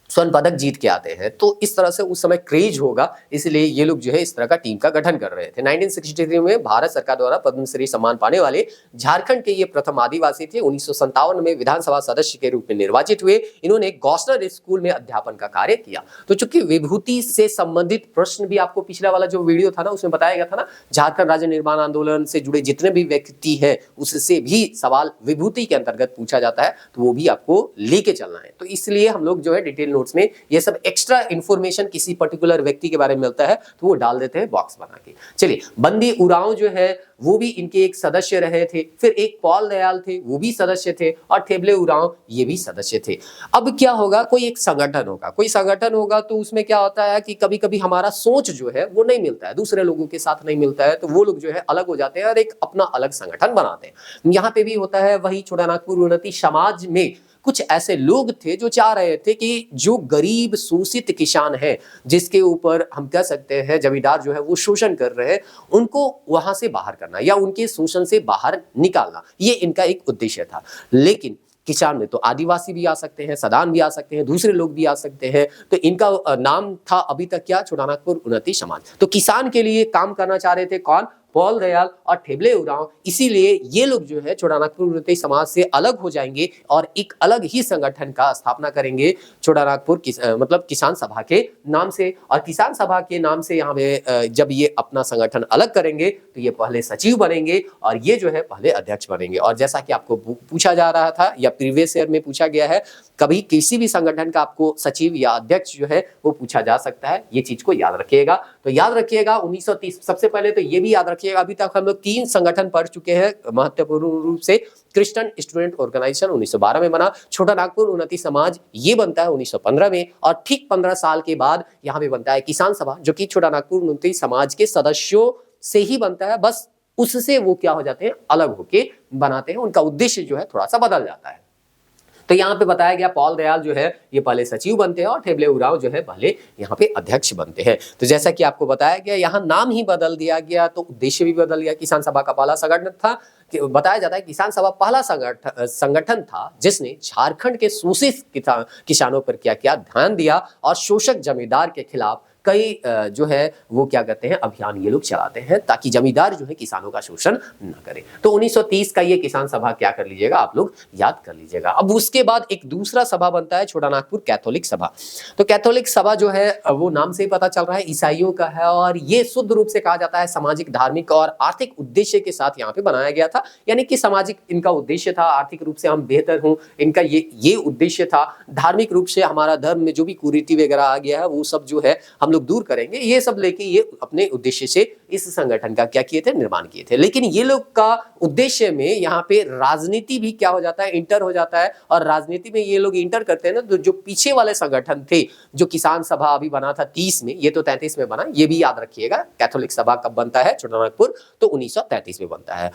स्वर्ण पदक जीत के आते हैं। तो इस तरह से उस समय क्रेज होगा, इसलिए ये लोग जो है इस तरह का टीम का गठन कर रहे थे। 1963 में भारत सरकार द्वारा पद्मश्री सम्मान पाने वाले झारखंड के ये प्रथम आदिवासी थे। 1957 में विधानसभा सदस्य के रूप में निर्वाचित हुए। इन्होंने गौसनर स्कूल में अध्यापन का कार्य किया। तो चूंकि विभूति से संबंधित प्रश्न भी आपको पिछला वाला जो वीडियो था ना उसमें बताया गया था ना, झारखंड राज्य निर्माण आंदोलन से जुड़े जितने भी व्यक्ति हैं उससे भी सवाल विभूति के अंतर्गत पूछा जाता है, तो वो भी आपको लेके चलना है। तो इसलिए हम लोग जो है डिटेल नोट्स में ये सब एक्स्ट्रा इंफॉर्मेशन किसी पर्टिकुलर व्यक्ति के बारे में मिलता है तो वो डाल देते हैं बॉक्स बना के। चलिए, बंदी उरांव जो है वो भी इनके एक सदस्य रहे थे। फिर एक पॉल दयाल थे, वो भी सदस्य थे। और थेबले उरांव ये भी सदस्य थे। अब क्या होगा, कोई एक संगठन होगा, कोई संगठन होगा तो उसमें क्या होता है कि कभी कभी हमारा सोच जो है वो नहीं मिलता है, दूसरे लोगों के साथ नहीं मिलता है, तो वो लोग जो है अलग हो जाते हैं और एक अपना अलग संगठन बनाते हैं। यहाँ पे भी होता है वही। छोटा नागपुर उन्नति समाज में कुछ ऐसे लोग थे जो चाह रहे थे कि जो गरीब शोषित किसान है, जिसके ऊपर हम कह सकते हैं जमींदार जो है वो शोषण कर रहे हैं, उनको वहां से बाहर करना या उनके शोषण से बाहर निकालना, ये इनका एक उद्देश्य था। लेकिन किसान में तो आदिवासी भी आ सकते हैं, सदान भी आ सकते हैं, दूसरे लोग भी आ सकते हैं। तो इनका नाम था अभी तक क्या, छोटा नागपुर उन्नति समाज। तो किसान के लिए काम करना चाह रहे थे कौन, पॉल दयाल और थेबले उरांव। इसीलिए ये लोग जो है छोटा नागपुर उन्नति समाज से अलग हो जाएंगे और एक अलग ही संगठन का स्थापना करेंगे छोटा नागपुर मतलब किसान सभा के नाम से। और किसान सभा के नाम से यहाँ पे जब ये अपना संगठन अलग करेंगे तो ये पहले सचिव बनेंगे और ये जो है पहले अध्यक्ष बनेंगे। और जैसा कि आपको पूछा जा रहा था या प्रीवियस ईयर में पूछा गया है, कभी किसी भी संगठन का आपको सचिव या अध्यक्ष जो है वो पूछा जा सकता है। ये चीज को याद रखिएगा। तो याद रखिएगा 1930, सबसे पहले तो ये भी याद रखिएगा, अभी तक हम लोग 3 संगठन पढ़ चुके हैं महत्वपूर्ण रूप से। क्रिश्चियन स्टूडेंट ऑर्गेनाइजेशन 1912 में बना। छोटा नागपुर उन्नति समाज ये बनता है 1915 में। और ठीक 15 साल के बाद यहाँ पे बनता है किसान सभा, जो कि छोटा नागपुर उन्नति समाज के सदस्यों से ही बनता है। बस उससे वो क्या हो जाते हैं, अलग होके बनाते हैं। उनका उद्देश्य जो है थोड़ा सा बदल जाता है। तो यहाँ पे बताया गया पॉल दयाल जो है ये पहले सचिव बनते हैं और थेबले उरांव जो है पहले यहाँ पे अध्यक्ष बनते हैं। तो जैसा कि आपको बताया गया, यहाँ नाम ही बदल दिया गया तो उद्देश्य भी बदल गया। किसान सभा का पहला संगठन था, बताया जाता है किसान सभा पहला संगठन था जिसने झारखंड के शोषित किसानों पर क्या किया, ध्यान दिया और शोषक जमींदार के खिलाफ कई जो है वो क्या करते हैं, अभियान ये लोग चलाते हैं ताकि जमींदार जो है किसानों का शोषण न करे। तो 1930 का ये किसान सभा क्या कर लीजिएगा, आप लोग याद कर लीजिएगा। अब उसके बाद एक दूसरा सभा बनता है छोटानागपुर कैथोलिक सभा। तो कैथोलिक सभा जो है वो नाम से ही पता चल रहा है ईसाइयों का है, और ये शुद्ध रूप से कहा जाता है सामाजिक, धार्मिक और आर्थिक उद्देश्य के साथ यहाँ पे बनाया गया था। यानी कि सामाजिक इनका उद्देश्य था, आर्थिक रूप से हम बेहतर हूं, इनका ये उद्देश्य था। धार्मिक रूप से हमारा धर्म में जो भी कुरीति वगैरह आ गया है वो सब जो है हम लोग दूर करेंगे, ये सब लेके ये अपने उद्देश्य से इस संगठन का क्या किए थे, निर्माण किए थे। लेकिन ये लोग का उद्देश्य में यहाँ पे राजनीति भी क्या हो जाता है, इंटर हो जाता है। और राजनीति में ये लोग इंटर करते हैं ना, तो जो पीछे वाले संगठन थे, जो किसान सभा अभी बना था 30 में, ये तो 33 में बना, ये भी याद रखिएगा। कैथोलिक सभा कब बनता है छोटानागपुर, तो 1933 में बनता है।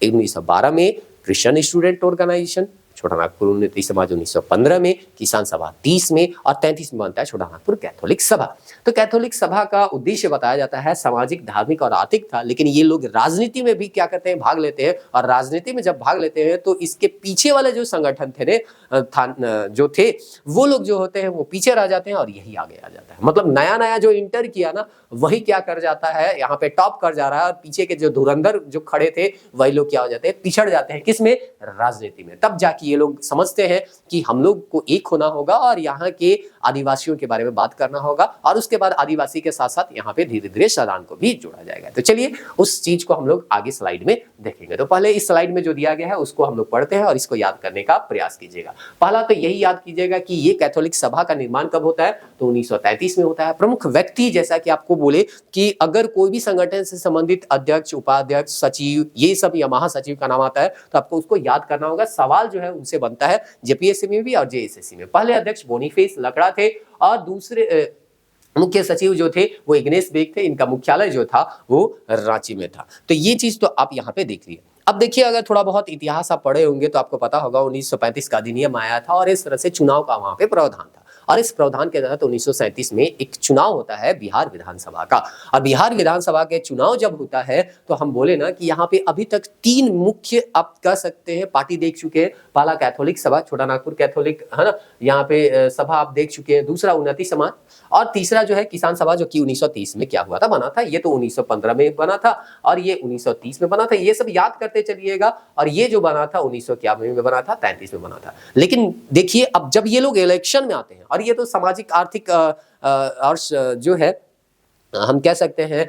1912 में क्रिश्चियन स्टूडेंट ऑर्गेनाइजेशन छोटानागपुर उन्नति समाज, 1915 में किसान सभा 30 में, और 33 में बनता है छोटानागपुर कैथोलिक सभा। तो कैथोलिक सभा का उद्देश्य बताया जाता है सामाजिक, धार्मिक और आर्थिक था। लेकिन ये लोग राजनीति में भी क्या करते हैं, भाग लेते हैं। और राजनीति में जब भाग लेते हैं तो इसके पीछे वाले जो संगठन थे जो थे वो लोग जो होते हैं वो पीछे रह जाते हैं और यही आगे आ जाता है। मतलब नया नया जो इंटर किया ना, वही क्या कर जाता है, यहाँ पे टॉप कर जा रहा है, और पीछे के जो धुरंधर जो खड़े थे वही लोग क्या हो जाते हैं, पिछड़ जाते हैं। किसमें, राजनीति में। तब जाके ये लोग समझते हैं कि हम लोग को एक होना होगा और यहाँ के आदिवासियों के बारे में बात करना होगा, और उसके बाद आदिवासी के साथ साथ यहाँ पे धीरे धीरे सदान को भी जोड़ा जाएगा। तो चलिए उस चीज को हम लोग आगे स्लाइड में देखेंगे। तो पहले इस स्लाइड में जो दिया गया है उसको हम लोग पढ़ते हैं और इसको याद करने का प्रयास कीजिएगा। पहला तो यही याद कीजिएगा कि ये कैथोलिक सभा का निर्माण कब होता है, तो 1933 में होता है। प्रमुख व्यक्ति, जैसा कि आपको बोले कि अगर कोई भी संगठन से संबंधित अध्यक्ष, उपाध्यक्ष, सचिव, ये सब या महासचिव का नाम आता है तो आपको उसको याद करना होगा। सवाल जो है उनसे बनता है जेपीएससी में भी और जेएसएससी में। पहले अध्यक्ष बोनीफेस लकड़ा थे, और दूसरे मुख्य सचिव जो थे वो इग्नेस बेग थे। इनका मुख्यालय जो था वो रांची में था। तो ये चीज तो आप यहाँ पे देख लिए। अब देखिए, अगर थोड़ा बहुत इतिहास आप पढ़े होंगे तो आपको पता होगा 1935 का अधिनियम आया था, और इस तरह से चुनाव का वहां पे प्रावधान था। और इस प्रावधान के तहत 1937 में एक चुनाव होता है बिहार विधानसभा का। और बिहार विधानसभा के चुनाव जब होता है तो हम बोले ना कि यहाँ पे अभी तक 3 मुख्य आप कह सकते हैं पार्टी देख चुके हैं। पहला कैथोलिक सभा, छोटानागपुर कैथोलिक, है ना, यहाँ पे सभा आप देख चुके हैं। दूसरा उन्नति समाज, और तीसरा जो है किसान सभा, जो कि 1930 में क्या हुआ था, बना था। ये तो 1915 में बना था और ये 1930 में बना था। ये सब याद करते चलिएगा। और ये जो बना था 1991 में बना था, 33 में बना था। लेकिन देखिए, अब जब ये लोग इलेक्शन में आते हैं, और ये तो सामाजिक, आर्थिक और जो है हम कह सकते हैं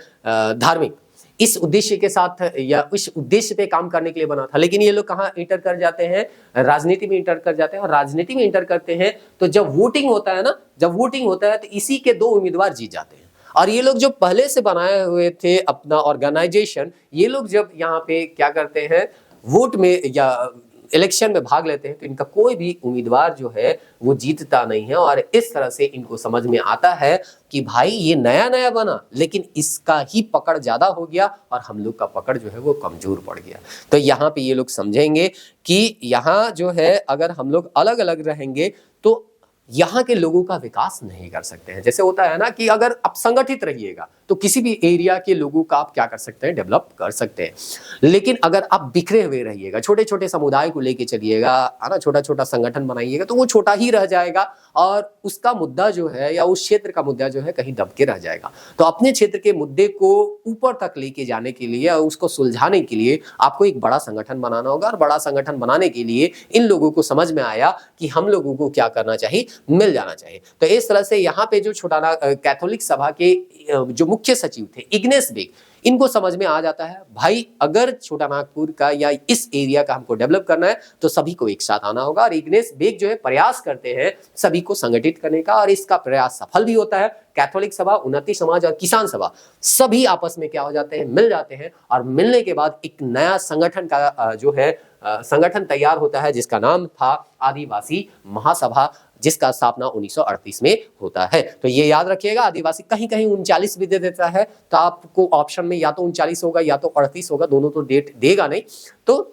धार्मिक, इस उद्देश्य के साथ या इस उद्देश्य पे काम करने के लिए बना था। लेकिन ये लोग कहाँ इंटर कर जाते हैं, राजनीति में इंटर कर जाते हैं। और राजनीति में इंटर करते हैं तो जब वोटिंग होता है ना, जब वोटिंग होता है तो इसी के 2 उम्मीदवार जीत जाते हैं। और ये लोग जो पहले से बनाए हुए थे अपना ऑर्गेनाइजेशन, ये लोग जब यहाँ पे क्या करते हैं, वोट में या इलेक्शन में भाग लेते हैं तो इनका कोई भी उम्मीदवार जो है वो जीतता नहीं है। और इस तरह से इनको समझ में आता है कि भाई ये नया नया बना, लेकिन इसका ही पकड़ ज्यादा हो गया और हम लोग का पकड़ जो है वो कमजोर पड़ गया। तो यहाँ पे ये लोग समझेंगे कि यहाँ जो है अगर हम लोग अलग अलग रहेंगे तो यहाँ के लोगों का विकास नहीं कर सकते हैं। जैसे होता है ना कि अगर आप संगठित रहिएगा तो किसी भी एरिया के लोगों का आप क्या कर सकते हैं, डेवलप कर सकते हैं। लेकिन अगर आप बिखरे हुए रहिएगा, छोटे छोटे समुदाय को लेके चलिएगा, है ना, छोटा छोटा संगठन बनाइएगा, तो वो छोटा ही रह जाएगा और उसका मुद्दा जो है या उस क्षेत्र का मुद्दा जो है कहीं दब के रह जाएगा। तो अपने क्षेत्र के मुद्दे को ऊपर तक लेके जाने के लिए और उसको सुलझाने के लिए आपको एक बड़ा संगठन बनाना होगा। और बड़ा संगठन बनाने के लिए इन लोगों को समझ में आया कि हम लोगों को क्या करना चाहिए, मिल जाना चाहिए। तो इस तरह से यहाँ पे जो छोटाना कैथोलिक सभा के जो मुख्य सचिव थे इग्नेस बेग, इनको समझ में आ जाता है भाई अगर छोटानागपुर का या इस एरिया का हमको डेवलप करना है तो सभी को एक साथ आना होगा। और इग्नेस बेग जो है प्रयास करते हैं सभी को संगठित करने का, और इसका प्रयास सफल भी होता है। कैथोलिक सभा, उन्नति समाज और किसान सभा सभी आपस में क्या हो जाते हैं, मिल जाते हैं। और मिलने के बाद एक नया संगठन का जो है संगठन तैयार होता है जिसका नाम था आदिवासी महासभा, जिसका स्थापना 1938 में होता है। तो ये याद रखिएगा, आदिवासी कहीं कहीं 39 भी दे देता है, तो आपको ऑप्शन में या तो 39 होगा या तो 38 होगा, दोनों तो डेट देगा नहीं। तो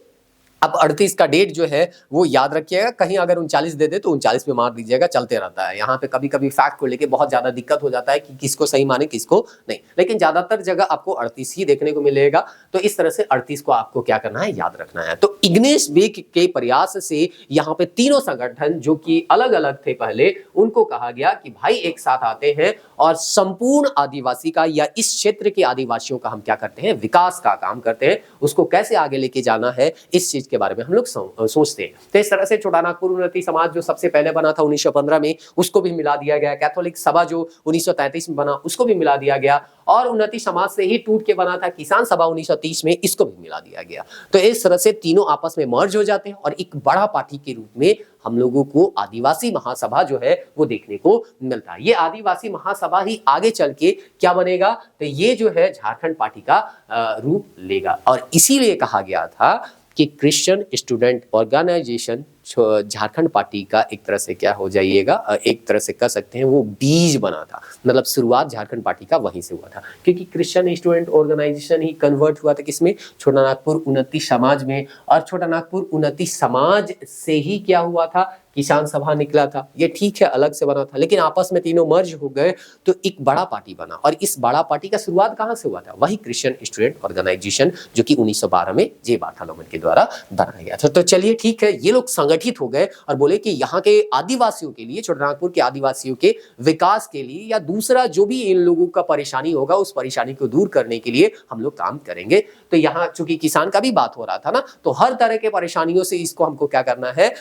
अब 38 का डेट जो है वो याद रखिएगा, कहीं अगर 39 दे दे तो 39 में मार दीजिएगा, चलते रहता है। यहाँ पे कभी कभी फैक्ट को लेके बहुत ज्यादा दिक्कत हो जाता है कि किसको सही माने किसको नहीं, लेकिन ज्यादातर जगह आपको 38 ही देखने को मिलेगा। तो इस तरह से 38 को आपको क्या करना है, याद रखना है। तो इग्नेस बेक के प्रयास से यहाँ पे तीनों संगठन जो कि अलग अलग थे पहले, उनको कहा गया कि भाई एक साथ आते हैं और संपूर्ण आदिवासी का या इस क्षेत्र के आदिवासियों का हम क्या करते हैं, विकास का काम करते हैं। उसको कैसे आगे लेके जाना है इस चीज के बारे में हम लोग सोचते हैं। तो इस तरह से छोटा नागपुर उन्नति समाज जो सबसे पहले बना था 1915 में, उसको भी मिला दिया गया। कैथोलिक सभा जो 1933 में बना, उसको भी मिला दिया गया। और उन्नति समाज से ही टूट के बना था किसान सभा 1930 में, इसको भी मिला दिया गया। तो इस तरह से तीनों आपस में मर्ज हो जाते हैं और एक बड़ा पार्टी के रूप में हम लोगों को आदिवासी महासभा जो है वो देखने को मिलता है। ये आदिवासी महासभा ही आगे चल के क्या बनेगा, तो ये जो है झारखंड पार्टी का रूप लेगा। और इसीलिए कहा गया था कि Christian student organisation Jharkhand Party का एक तरह से क्या हो जाइएगा, एक तरह से कह सकते हैं वो बीज बना था। मतलब शुरुआत झारखंड पार्टी का वहीं से हुआ था, क्योंकि क्रिश्चियन स्टूडेंट ऑर्गेनाइजेशन ही कन्वर्ट हुआ था किसमें, छोटा नागपुर उन्नति समाज में। और छोटा नागपुर उन्नति समाज से ही क्या हुआ था, किसान सभा निकला था। ये ठीक है अलग से बना था, लेकिन आपस में तीनों मर्ज हो गए तो एक बड़ा पार्टी बना। और इस बड़ा पार्टी का शुरुआत कहां से हुआ था, वही क्रिश्चियन स्टूडेंट ऑर्गेनाइजेशन जो कि 1912 में जे बार्थोलोमेव के द्वारा बनाया गया था। तो चलिए ठीक है, ये लोग संगठित हो गए और बोले कि यहाँ के आदिवासियों के लिए, छोटा नागपुर के आदिवासियों के विकास के लिए या दूसरा जो भी इन लोगों का परेशानी होगा उस परेशानी को दूर करने के लिए हम लोग काम करेंगे। तो यहाँ चूंकि किसान का भी बात हो रहा था ना, तो हर तरह के परेशानियों से इसको हमको क्या करना है,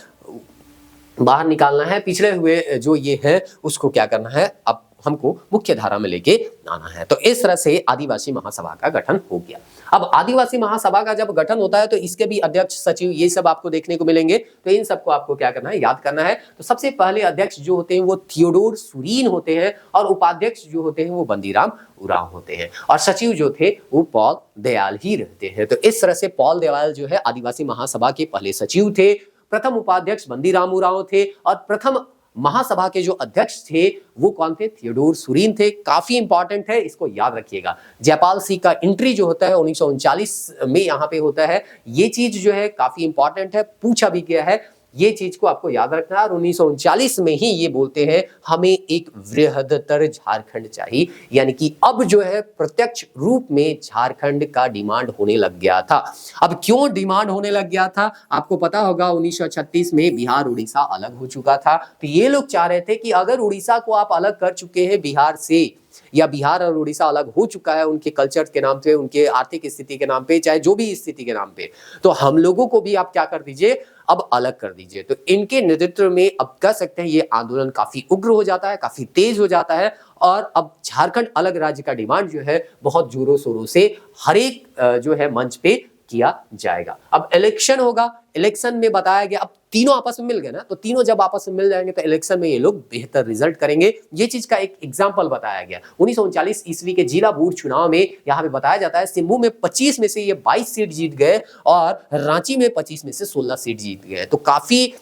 बाहर निकालना है। पिछड़े हुए जो ये है उसको क्या करना है, अब हमको मुख्य धारा में लेके आना है। तो इस तरह से आदिवासी महासभा का गठन हो गया। अब आदिवासी महासभा का जब गठन होता है तो इसके भी अध्यक्ष, सचिव, ये सब आपको देखने को मिलेंगे। तो इन सबको आपको क्या करना है, याद करना है। तो सबसे पहले अध्यक्ष जो होते हैं वो थियोडोर सुरीन होते हैं और उपाध्यक्ष जो होते हैं वो बंदीराम उरांव होते हैं और सचिव जो थे वो पॉल दयाल ही रहते हैं। तो इस तरह से पॉल दयाल जो है आदिवासी महासभा के पहले सचिव थे, प्रथम उपाध्यक्ष बंदीराम उरांव थे और प्रथम महासभा के जो अध्यक्ष थे वो कौन थे, थियोडोर सुरीन थे। काफी इंपॉर्टेंट है, इसको याद रखिएगा। जयपाल सिंह का एंट्री जो होता है 1939 में यहाँ पे होता है। ये चीज जो है काफी इंपॉर्टेंट है, पूछा भी गया है। ये चीज को आपको याद रखना है। और 1939 में ही ये बोलते हैं हमें एक वृहदतर झारखंड चाहिए, यानी कि अब जो है प्रत्यक्ष रूप में झारखंड का डिमांड होने लग गया था। अब क्यों डिमांड होने लग गया था, आपको पता होगा 1936 में बिहार उड़ीसा अलग हो चुका था। तो ये लोग चाह रहे थे कि अगर उड़ीसा को आप अलग कर चुके हैं बिहार से, या बिहार और उड़ीसा अलग हो चुका है उनके कल्चर के नाम पे, उनके आर्थिक स्थिति के नाम पे, चाहे जो भी स्थिति के नाम पे, तो हम लोगों को भी आप क्या कर दीजिए, अब अलग कर दीजिए। तो इनके नेतृत्व में अब कह सकते हैं ये आंदोलन काफी उग्र हो जाता है, काफी तेज हो जाता है। और अब झारखंड अलग राज्य का डिमांड जो है बहुत जोरों शोरों से हर एक जो है मंच पे किया जाएगा। अब इलेक्शन होगा, इलेक्शन में बताया गया, अब तीनों आपस में मिल गए ना, तो तीनों जब आपस में मिल जाएंगे तो इलेक्शन में ये लोग बेहतर रिजल्ट करेंगे। ये चीज का एक एग्जांपल बताया गया 1939 ईस्वी के जिला बोर्ड चुनाव में। यहाँ पे बताया जाता है सिम्बू में 25 में से ये 22 सीट जीत गए और रांची में 25 में से 16 सीट जीत गए। तो काफी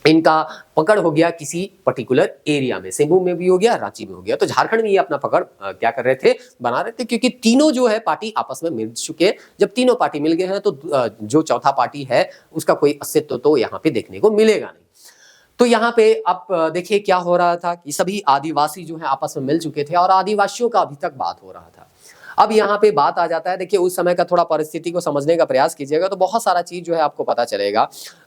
इनका पकड़ हो गया किसी पर्टिकुलर एरिया में, सिम्बू में भी हो गया, रांची में हो गया। तो झारखंड में ये अपना पकड़ क्या कर रहे थे, बना रहे थे, क्योंकि तीनों जो है पार्टी आपस में मिल चुके हैं। जब तीनों पार्टी मिल गए हैं तो जो चौथा पार्टी है उसका कोई अस्तित्व तो यहाँ पे देखने को मिलेगा नहीं। तो यहाँ पे आप देखिए क्या हो रहा था कि सभी आदिवासी जो है आपस में मिल चुके थे और आदिवासियों का अभी तक बात हो रहा था। अब यहाँ पे बात आ जाता है, देखिए उस समय का थोड़ा परिस्थिति को समझने का प्रयास कीजिएगा तो बहुत सारा चीज जो है आपको पता चलेगा।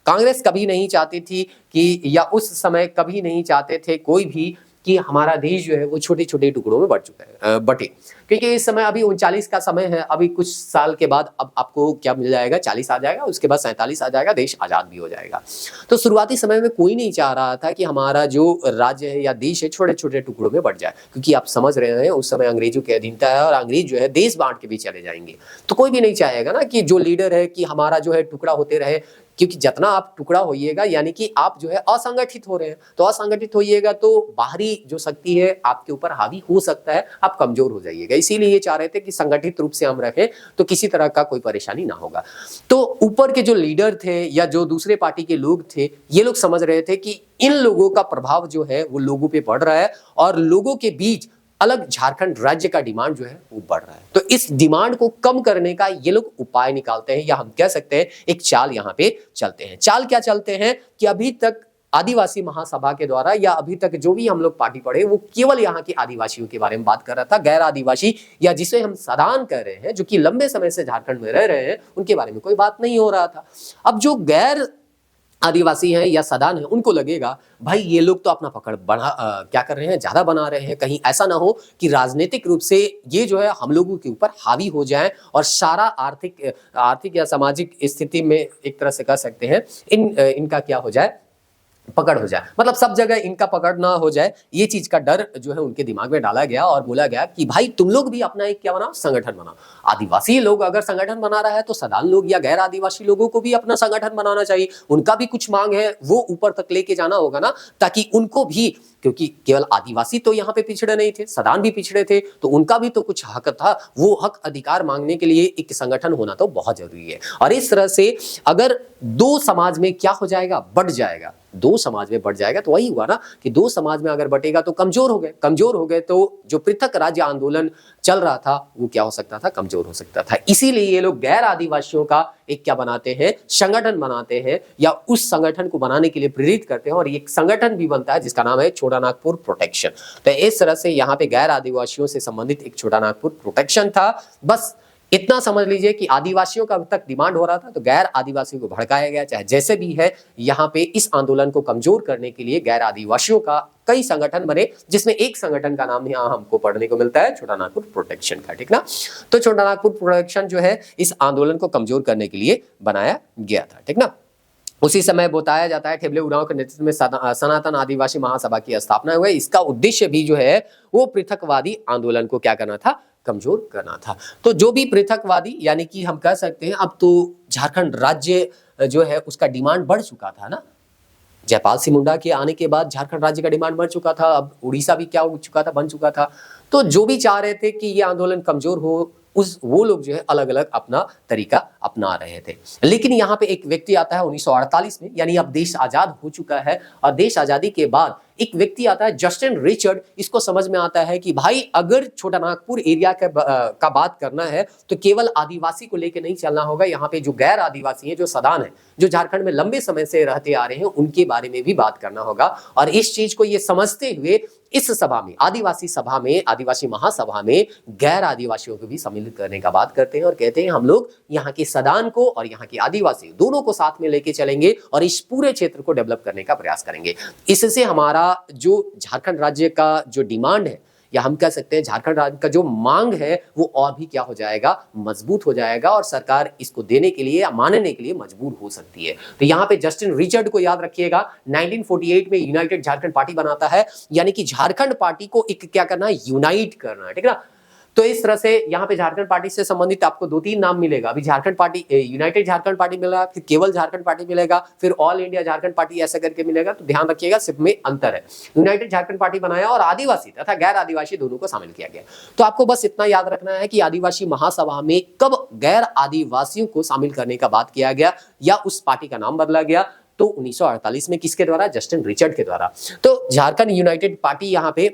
कांग्रेस कभी नहीं चाहती थी कि, या उस समय कभी नहीं चाहते थे कोई भी कि हमारा देश जो है वो छोटे छोटे टुकड़ों में बटे, क्योंकि इस समय अभी 39 का समय है। अभी कुछ साल के बाद अब आपको क्या मिल जाएगा, 40 आ जाएगा, उसके बाद 47 आ जाएगा, देश आजाद भी हो जाएगा। तो शुरुआती समय में कोई नहीं चाह रहा था कि हमारा जो राज्य है या देश है छोटे छोटे टुकड़ों में बट जाए, क्योंकि आप समझ रहे हैं उस समय अंग्रेजों की अधीनता है और अंग्रेज जो है देश बांट के भी चले जाएंगे। तो कोई भी नहीं चाहेगा ना कि जो लीडर है कि हमारा जो है टुकड़ा होते रहे, क्योंकि जितना आप टुकड़ा होइएगा यानी कि आप जो है असंगठित हो रहे हैं, तो असंगठित होइएगा तो बाहरी जो शक्ति है आपके ऊपर हावी हो सकता है, आप कमजोर हो जाइएगा। इसीलिए ये चाह रहे थे कि संगठित रूप से हम रखें तो किसी तरह का कोई परेशानी ना होगा। तो ऊपर के जो लीडर थे या जो दूसरे पार्टी के लोग थे, ये लोग समझ रहे थे कि इन लोगों का प्रभाव जो है वो लोगों पे पड़ रहा है और लोगों के बीच अलग झारखंड राज्य का डिमांड जो है वो बढ़ रहा है। तो इस डिमांड को कम करने का ये लोग उपाय निकालते हैं, या हम कह सकते हैं एक चाल यहां पे चलते हैं। चाल क्या चलते हैं कि अभी तक आदिवासी महासभा के द्वारा, या अभी तक जो भी हम लोग पार्टी पढ़े, वो केवल यहाँ के आदिवासियों के बारे में बात कर रहा था। गैर आदिवासी या जिसे हम सदान कह रहे हैं, जो कि लंबे समय से झारखंड में रह रहे हैं, उनके बारे में कोई बात नहीं हो रहा था। अब जो गैर आदिवासी हैं या सदान है, उनको लगेगा भाई ये लोग तो अपना पकड़ क्या कर रहे हैं, ज्यादा बना रहे हैं, कहीं ऐसा ना हो कि राजनीतिक रूप से ये जो है हम लोगों के ऊपर हावी हो जाए और सारा आर्थिक या सामाजिक स्थिति में एक तरह से कह सकते हैं इनका क्या हो जाए, पकड़ हो जाए, मतलब सब जगह इनका पकड़ ना हो जाए। ये चीज का डर जो है उनके दिमाग में डाला गया और बोला गया कि भाई तुम लोग भी अपना एक क्या बनाओ, संगठन बनाओ। आदिवासी लोग अगर संगठन बना रहा है तो सदान लोग या गैर आदिवासी लोगों को भी अपना संगठन बनाना चाहिए। उनका भी कुछ मांग है, वो ऊपर तक लेके जाना होगा ना, ताकि उनको भी, क्योंकि केवल आदिवासी तो यहाँ पे पिछड़े नहीं थे, सदान भी पिछड़े थे, तो उनका भी तो कुछ हक था। वो हक अधिकार मांगने के लिए एक संगठन होना तो बहुत जरूरी है। और इस तरह से अगर दो समाज में क्या हो जाएगा, बढ़ जाएगा, दो समाज में बढ़ जाएगा, तो वही हुआ ना कि दो समाज में अगर बटेगा तो कमजोर हो गए तो जो पृथक राज्य आंदोलन चल रहा था वो क्या हो सकता था, कमजोर हो सकता था। इसीलिए ये लोग गैर आदिवासियों का एक क्या बनाते हैं, संगठन बनाते हैं, या उस संगठन को बनाने के लिए प्रेरित करते हैं। और एक संगठन भी बनता है जिसका नाम है छोटा नागपुर प्रोटेक्शन। तो इस तरह से यहाँ पे गैर आदिवासियों से संबंधित एक छोटा नागपुर प्रोटेक्शन था। बस इतना समझ लीजिए कि आदिवासियों का अब तक डिमांड हो रहा था, तो गैर आदिवासियों को भड़काया गया, चाहे जैसे भी है। यहाँ पे इस आंदोलन को कमजोर करने के लिए गैर आदिवासियों का कई संगठन बने, जिसमें एक संगठन का नाम यहाँ हमको पढ़ने को मिलता है, छोटा नागपुर प्रोटेक्शन का, ठीक ना। तो छोटा नागपुर प्रोटेक्शन जो है इस आंदोलन को कमजोर करने के लिए बनाया गया था, ठीक ना। उसी समय बताया जाता है ठेबले उरांव के नेतृत्व में सनातन आदिवासी महासभा की स्थापना हुई। इसका उद्देश्य भी जो है वो पृथकवादी आंदोलन को क्या करना था, कमजोर करना था। तो जो भी पृथकवादी, यानी कि हम कह सकते हैं अब तो झारखंड राज्य जो है उसका डिमांड बढ़ चुका था ना। जयपाल सिंह मुंडा के आने के बाद झारखंड राज्य का डिमांड बढ़ चुका था, अब उड़ीसा भी क्या हो चुका था, बन चुका था। तो जो भी चाह रहे थे कि ये आंदोलन कमजोर हो, वो लोग जो है अलग अलग अपना तरीका अपना रहे थे। लेकिन यहाँ पे एक व्यक्ति आता है 1948 में, यानी अब देश आजाद हो चुका है, और देश आजादी के बाद एक व्यक्ति आता है जस्टिन रिचर्ड। इसको समझ में आता है कि भाई अगर छोटा नागपुर एरिया का बात करना है तो केवल आदिवासी को लेकर नहीं चलना होगा। यहाँ पे जो गैर आदिवासी है, जो सदान है, जो झारखंड में लंबे समय से रहते आ रहे हैं, उनके बारे में भी बात करना होगा। और इस चीज को ये समझते हुए इस सभा में, आदिवासी सभा में, आदिवासी महासभा में गैर आदिवासियों को भी सम्मिलित करने का बात करते हैं और कहते हैं हम लोग यहाँ के सदान को और यहाँ के आदिवासी दोनों को साथ में लेके चलेंगे और इस पूरे क्षेत्र को डेवलप करने का प्रयास करेंगे। इससे हमारा जो झारखंड राज्य का जो डिमांड है, या हम कह सकते हैं झारखंड राज्य का जो मांग है, वो और भी क्या हो जाएगा, मजबूत हो जाएगा, और सरकार इसको देने के लिए या मानने के लिए मजबूर हो सकती है। तो यहाँ पे जस्टिन रिचर्ड को याद रखिएगा, 1948 में यूनाइटेड झारखंड पार्टी बनाता है, यानी कि झारखंड पार्टी को एक क्या करना है, यूनाइट करना है, ठीक ना। तो इस तरह से यहाँ पे झारखंड पार्टी से संबंधित आपको 2-3 नाम मिलेगा। अभी Jharkhand party, United Jharkhand party मिलेगा, फिर केवल झारखंड पार्टी मिलेगा, फिर ऑल इंडिया झारखंड पार्टी ऐसा करके मिलेगा। तो ध्यान रखिएगा, सिर्फ में अंतर है। यूनाइटेड झारखंड पार्टी बनाया और आदिवासी तथा गैर आदिवासी दोनों को शामिल किया गया। तो आपको बस इतना याद रखना है कि आदिवासी महासभा में कब गैर आदिवासियों को शामिल करने का बात किया गया या उस पार्टी का नाम बदला गया, तो 1948 में किसके द्वारा, जस्टिन रिचर्ड के द्वारा। तो झारखंड यूनाइटेड पार्टी यहाँ पे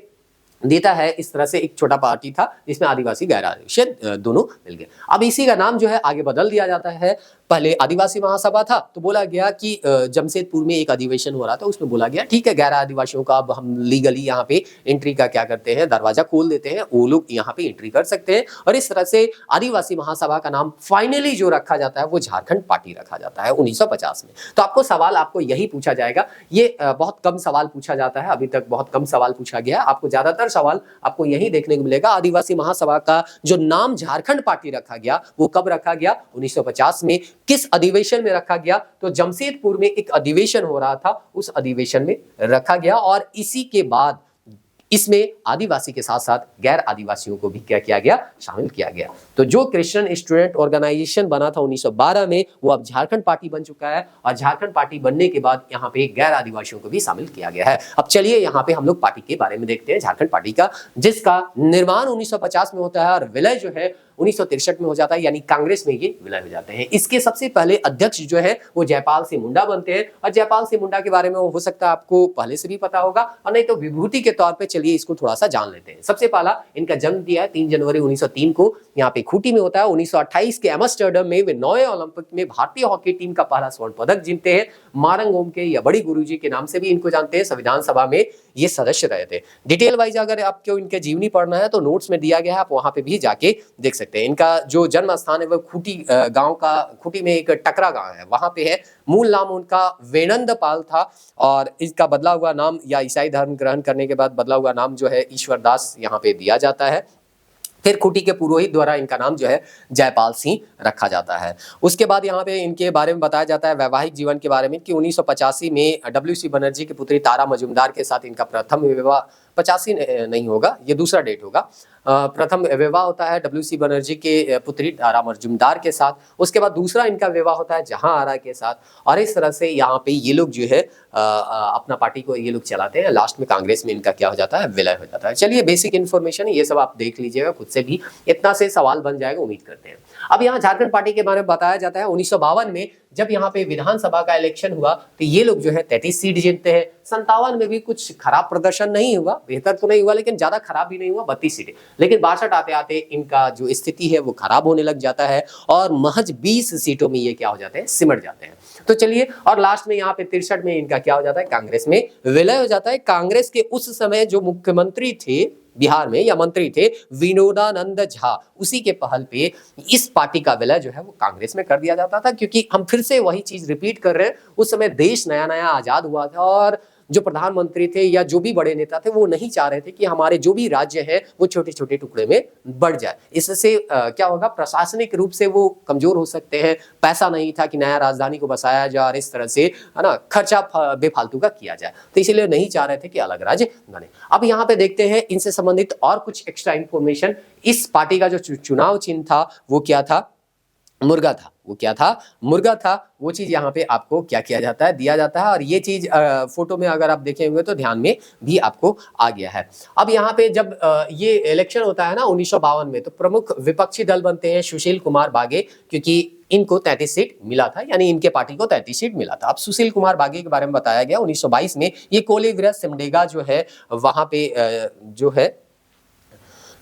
देता है। इस तरह से एक छोटा पार्टी था जिसमें आदिवासी गैर आदिवासी दोनों मिल गए। अब इसी का नाम जो है आगे बदल दिया जाता है। पहले आदिवासी महासभा था, तो बोला गया कि जमशेदपुर में एक अधिवेशन हो रहा था, उसमें बोला गया ठीक है, गैर आदिवासियों का अब हम लीगली यहाँ पे एंट्री का क्या करते हैं, दरवाजा खोल देते हैं, वो लोग यहाँ पे एंट्री कर सकते हैं। और इस तरह से आदिवासी महासभा का नाम फाइनली जो रखा जाता है वो झारखंड पार्टी रखा जाता है 1950 में। तो आपको सवाल आपको यही पूछा जाएगा। ये बहुत कम सवाल पूछा जाता है, अभी तक बहुत कम सवाल पूछा गया है। आपको ज्यादातर सवाल आपको यही देखने को मिलेगा। आदिवासी महासभा का जो नाम झारखंड पार्टी रखा गया वो कब रखा गया, 1950 में। किस अधिवेशन में रखा गया, तो जमशेदपुर में एक अधिवेशन हो रहा था, उस अधिवेशन में रखा गया। और इसी के बाद इसमें आदिवासी के साथ साथ गैर आदिवासियों को भी क्या किया गया, शामिल किया गया। तो जो क्रिश्चियन स्टूडेंट ऑर्गेनाइजेशन बना था 1912 में, वो अब झारखंड पार्टी बन चुका है। और झारखंड पार्टी बनने के बाद यहाँ पे गैर आदिवासियों को भी शामिल किया गया है। अब चलिए यहाँ पे हम लोग पार्टी के बारे में देखते हैं, झारखंड पार्टी का, जिसका निर्माण 1950 में होता है और विलय जो है 1963 में हो जाता है, यानी कांग्रेस में ये विलय हो जाते हैं। इसके सबसे पहले अध्यक्ष जो है वो जयपाल सिंह मुंडा बनते हैं। और जयपाल सिंह मुंडा के बारे में हो सकता है आपको पहले से भी पता होगा, और नहीं तो विभूति के तौर पे चलिए इसको थोड़ा सा जान लेते हैं। सबसे पहला इनका जन्म दिया है 3 जनवरी 1903 को, यहाँ पे खूंटी में होता है। 1928 के एम्स्टर्डम में वे 9वें ओलंपिक में भारतीय हॉकी टीम का पहला स्वर्ण पदक जीतते हैं। मारंगोम के या बड़ी गुरुजी के नाम से भी इनको जानते हैं। संविधान सभा में ये सदस्य रहे थे। डिटेल वाइज अगर आपको इनके जीवनी पढ़ना है तो नोट्स में दिया गया है, आप वहां पे भी जाके देख सकते हैं। इनका जो जन्म स्थान है वो खूंटी गांव का, खूंटी में एक टकरा गांव है, वहां पे है। मूल नाम उनका वेणंद पाल था और इसका बदला हुआ नाम या ईसाई धर्म ग्रहण करने के बाद बदला हुआ नाम जो है ईश्वर दास यहाँ पे दिया जाता है। फिर खूंटी के पुरोहित द्वारा इनका नाम जो है जयपाल सिंह रखा जाता है। उसके बाद यहाँ पे इनके बारे में बताया जाता है वैवाहिक जीवन के बारे में कि 1985 में डब्ल्यू.सी. बनर्जी की पुत्री तारा मजुमदार के साथ इनका प्रथम विवाह, 85 नहीं होगा, ये दूसरा डेट होगा। प्रथम विवाह होता है डब्ल्यू.सी. बनर्जी के पुत्री तारा मजुमदार के साथ। उसके बाद दूसरा इनका विवाह होता है जहां आरा के साथ। और इस तरह से यहाँ पे ये लोग जो है अपना पार्टी को ये लोग चलाते हैं। लास्ट में कांग्रेस में इनका क्या हो जाता है, विलय हो जाता है। चलिए बेसिक इन्फॉर्मेशन ये सब आप देख लीजिएगा खुद से भी, इतना से सवाल बन जाएगा उम्मीद करते हैं। अब यहाँ झारखंड पार्टी के बारे में बताया जाता है 1952 में जब यहाँ पे विधानसभा का इलेक्शन हुआ तो ये लोग जो है 33 सीट जीतते हैं। 57 में भी कुछ खराब प्रदर्शन नहीं हुआ, बेहतर तो नहीं हुआ लेकिन ज्यादा खराब भी नहीं हुआ, 32 सीटें। लेकिन 62 आते आते इनका जो स्थिति है वो खराब होने लग जाता है और महज 20 सीटों में ये क्या हो जाते हैं, सिमट जाते हैं। तो चलिए, और लास्ट में यहाँ पे 63 में इनका क्या हो जाता है, कांग्रेस में विलय हो जाता है। कांग्रेस के उस समय जो मुख्यमंत्री थे बिहार में या मंत्री थे, विनोदानंद झा, उसी के पहल पे इस पार्टी का विलय जो है वो कांग्रेस में कर दिया जाता था। क्योंकि हम फिर से वही चीज रिपीट कर रहे हैं, उस समय देश नया नया आजाद हुआ था और जो प्रधानमंत्री थे या जो भी बड़े नेता थे वो नहीं चाह रहे थे कि हमारे जो भी राज्य है वो छोटे छोटे टुकड़े में बढ़ जाए। इससे क्या होगा, प्रशासनिक रूप से वो कमजोर हो सकते हैं। पैसा नहीं था कि नया राजधानी को बसाया जाए और इस तरह से है ना खर्चा बेफालतू का किया जाए, तो इसीलिए नहीं चाह रहे थे कि अलग राज्य बने। अब यहाँ पे देखते हैं इनसे संबंधित और कुछ एक्स्ट्रा इंफॉर्मेशन। इस पार्टी का जो चुनाव चिन्ह था वो क्या था, मुर्गा था। वो क्या था, मुर्गा था। वो चीज यहाँ पे आपको क्या किया जाता है, दिया जाता है। और ये चीज फोटो में अगर आप देखेंगे तो ध्यान में भी आपको आ गया है। अब यहाँ पे जब ये इलेक्शन होता है ना 1952 में, तो प्रमुख विपक्षी दल बनते हैं सुशील कुमार बागे, क्योंकि इनको 33 सीट मिला था, यानी इनके पार्टी को 33 सीट मिला था। अब सुशील कुमार बागे के बारे में बताया गया 1922 में ये कोलेविरा सिमडेगा जो है वहां पे जो है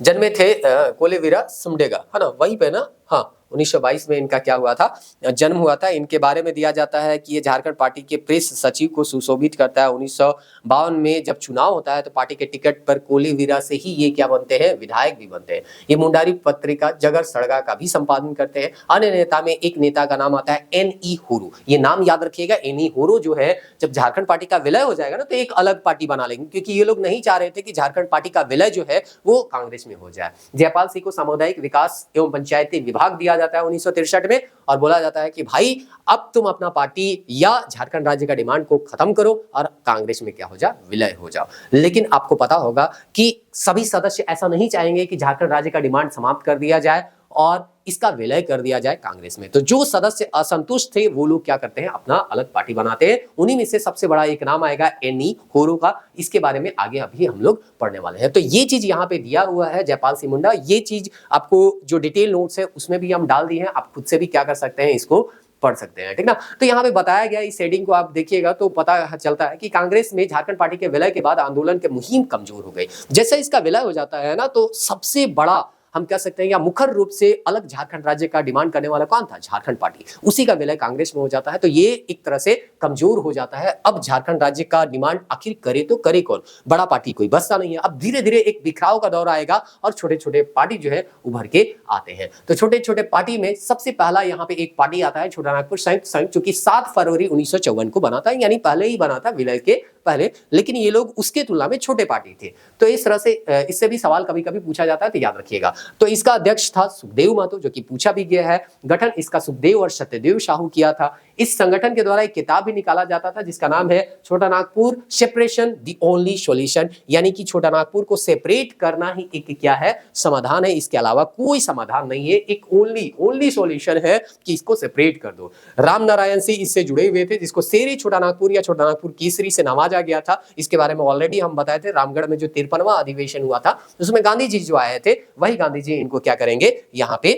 जन्मे थे, कोलेविरा सिमडेगा है ना, वहीं पे ना, हाँ 1922 में इनका क्या हुआ था, जन्म हुआ था। इनके बारे में दिया जाता है कि ये झारखंड पार्टी के प्रेस सचिव को सुशोभित करता है। 1952 में जब चुनाव होता है तो पार्टी के टिकट पर कोलेविरा से ही ये क्या बनते हैं, विधायक भी बनते हैं। ये मुंडारी पत्रिका जगर सड़गा का भी संपादन करते हैं। अन्य नेता में एक नेता का नाम आता है N.E. होरो। ये नाम याद रखिएगा, N.E. होरो जो है जब झारखंड पार्टी का विलय हो जाएगा ना तो एक अलग पार्टी बना लेंगे, क्योंकि ये लोग नहीं चाह रहे थे कि झारखंड पार्टी का विलय जो है वो कांग्रेस में हो जाए। जयपाल सिंह को सामुदायिक विकास एवं पंचायती विभाग दिया जाता है 1963 में और बोला जाता है कि भाई अब तुम अपना पार्टी या झारखंड राज्य का डिमांड को खत्म करो और कांग्रेस में क्या हो जाओ, विलय हो जाओ। लेकिन आपको पता होगा कि सभी सदस्य ऐसा नहीं चाहेंगे कि झारखंड राज्य का डिमांड समाप्त कर दिया जाए और इसका विलय कर दिया जाए कांग्रेस में। तो जो सदस्य असंतुष्ट थे वो लोग क्या करते हैं, अपना अलग पार्टी बनाते हैं। उन्हीं में से सबसे बड़ा एक नाम आएगा N.E. होरो का। इसके बारे में आगे अभी हम लोग पढ़ने वाले हैं। तो ये चीज यहाँ पे दिया हुआ है जयपाल सिंह मुंडा। ये चीज आपको जो डिटेल नोट्स है उसमें भी हम डाल दिए हैं, आप खुद से भी क्या कर सकते हैं, इसको पढ़ सकते हैं, ठीक ना। तो यहाँ पे बताया गया, इस हेडिंग को आप देखिएगा तो पता चलता है कि कांग्रेस में झारखंड पार्टी के विलय के बाद आंदोलन के मुहिम कमजोर हो गई। जैसे इसका विलय हो जाता है ना तो सबसे बड़ा हम कह सकते हैं या मुखर रूप से अलग झारखंड राज्य का डिमांड करने वाला कौन था, झारखंड पार्टी। उसी का विलय कांग्रेस में हो जाता है तो ये एक तरह से कमजोर हो जाता है। अब झारखंड राज्य का डिमांड आखिर करे तो करे कौन, बड़ा पार्टी कोई बसता नहीं है। अब धीरे धीरे एक बिखराव का दौर आएगा और छोटे छोटे पार्टी जो है उभर के आते हैं। तो छोटे छोटे पार्टी में सबसे पहला यहाँ पे एक पार्टी आता है छोटा नागपुर संयुक्त संघ, जो कि 7 फरवरी 1954 को बना था, यानी पहले ही बना था विलय के पहले। लेकिन ये लोग उसके तुलना में छोटे पार्टी थे। तो इस तरह से इससे भी सवाल कभी कभी पूछा जाता है, तो याद रखिएगा। तो इसका अध्यक्ष था सुखदेव महतो, जो कि पूछा भी गया है। गठन इसका सुखदेव और सत्यदेव साहू किया था। इस संगठन के द्वारा एक किताब भी निकाला जाता था जिसका नाम है छोटा Nagpur separation the only solution, यानी कि छोटा नागपुर को सेपरेट करना ही एक क्या है, समाधान है। इसके अलावा कोई समाधान नहीं है, एक ओनली सॉल्यूशन है कि इसको सेपरेट कर दो। राम नारायण सिंह इससे जुड़े हुए थे, जिसको शेरी छोटा नागपुर या छोटा नागपुर केसरी से नवाजा गया था। इसके बारे में ऑलरेडी हम बताए थे। रामगढ़ में जो 53वां अधिवेशन हुआ था उसमें गांधी जी जो आए थे, वही गांधी जी इनको क्या करेंगे, यहाँ पे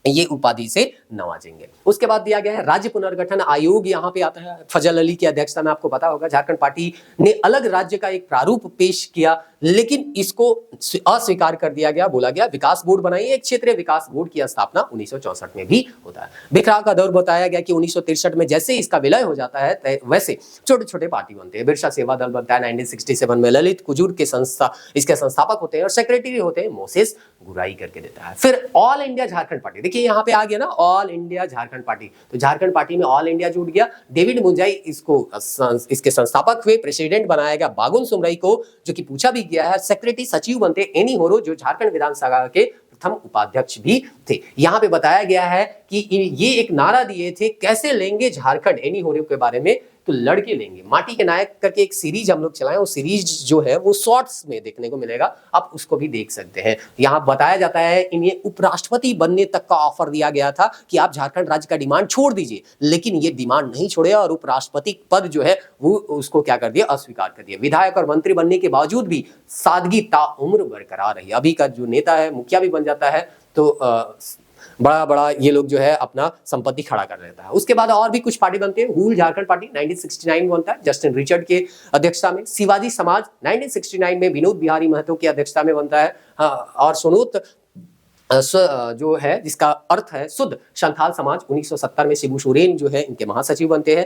ये उपाधि से नवाजेंगे। उसके बाद दिया गया है राज्य पुनर्गठन आयोग, यहाँ पे आता है फजल अली की अध्यक्षता में। आपको पता होगा झारखंड पार्टी ने अलग राज्य का एक प्रारूप पेश किया, लेकिन इसको अस्वीकार कर दिया गया। बोला गया विकास बोर्ड बनाइए। एक क्षेत्रीय विकास बोर्ड की स्थापना 1964 में भी होता है। बिखराव का दौर बताया गया कि 1963 में जैसे इसका विलय हो जाता है वैसे छोटे छोटे पार्टी बनते हैं। बिरसा सेवा दल बनता है 1967 में। ललित कुजूर के इसके संस्थापक होते हैं और सेक्रेटरी होते हैं मोसेस गुराई करके देता है। फिर ऑल इंडिया झारखंड पार्टी, देखिए यहाँ पे आ गया ना ऑल इंडिया झारखंड पार्टी, तो झारखंड पार्टी में ऑल इंडिया जुट गया। डेविड मुंजाई इसके संस्थापक हुए। प्रेसिडेंट बनाया गया बागुन सुमरई को, जो कि पूछा भी गया है। सेक्रेटरी सचिव बनते एनी होरो, जो झारखंड विधानसभा के प्रथम उपाध्यक्ष भी थे। यहाँ पे बताया गया है कि ये एक नारा दिए थे, कैसे लेंगे झारखंड, एनी होरो के बारे में, तो लड़के लेंगे। माटी के नायक करके एक सीरीज हम लोग चलाएं, वो सीरीज जो है वो शॉर्ट्स में देखने को मिलेगा, आप उसको भी देख सकते हैं। यहाँ बताया जाता है इन्हें उपराष्ट्रपति बनने तक का ऑफर दिया गया था कि आप झारखंड राज्य का डिमांड छोड़ दीजिए, लेकिन ये डिमांड नहीं छोड़े और उपराष्ट्रपति पद जो है वो उसको क्या कर दिया, अस्वीकार कर दिया। विधायक और मंत्री बनने के बावजूद भी सादगी ताउम्र बरकरार रही। अभी का जो नेता है मुखिया भी बन जाता है तो बड़ा बड़ा ये लोग जो है अपना संपत्ति खड़ा कर लेता है। उसके बाद और भी कुछ पार्टी बनती है। हूल झारखंड पार्टी 1969 में बनता है, जस्टिन रिचर्ड के अध्यक्षता में। शिवाजी समाज 1969 में विनोद बिहारी महतो की अध्यक्षता में बनता है। और सुनोत जो है जिसका अर्थ है शुद्ध संथाल समाज 1970 में शिबू सोरेन जो है इनके महासचिव बनते हैं।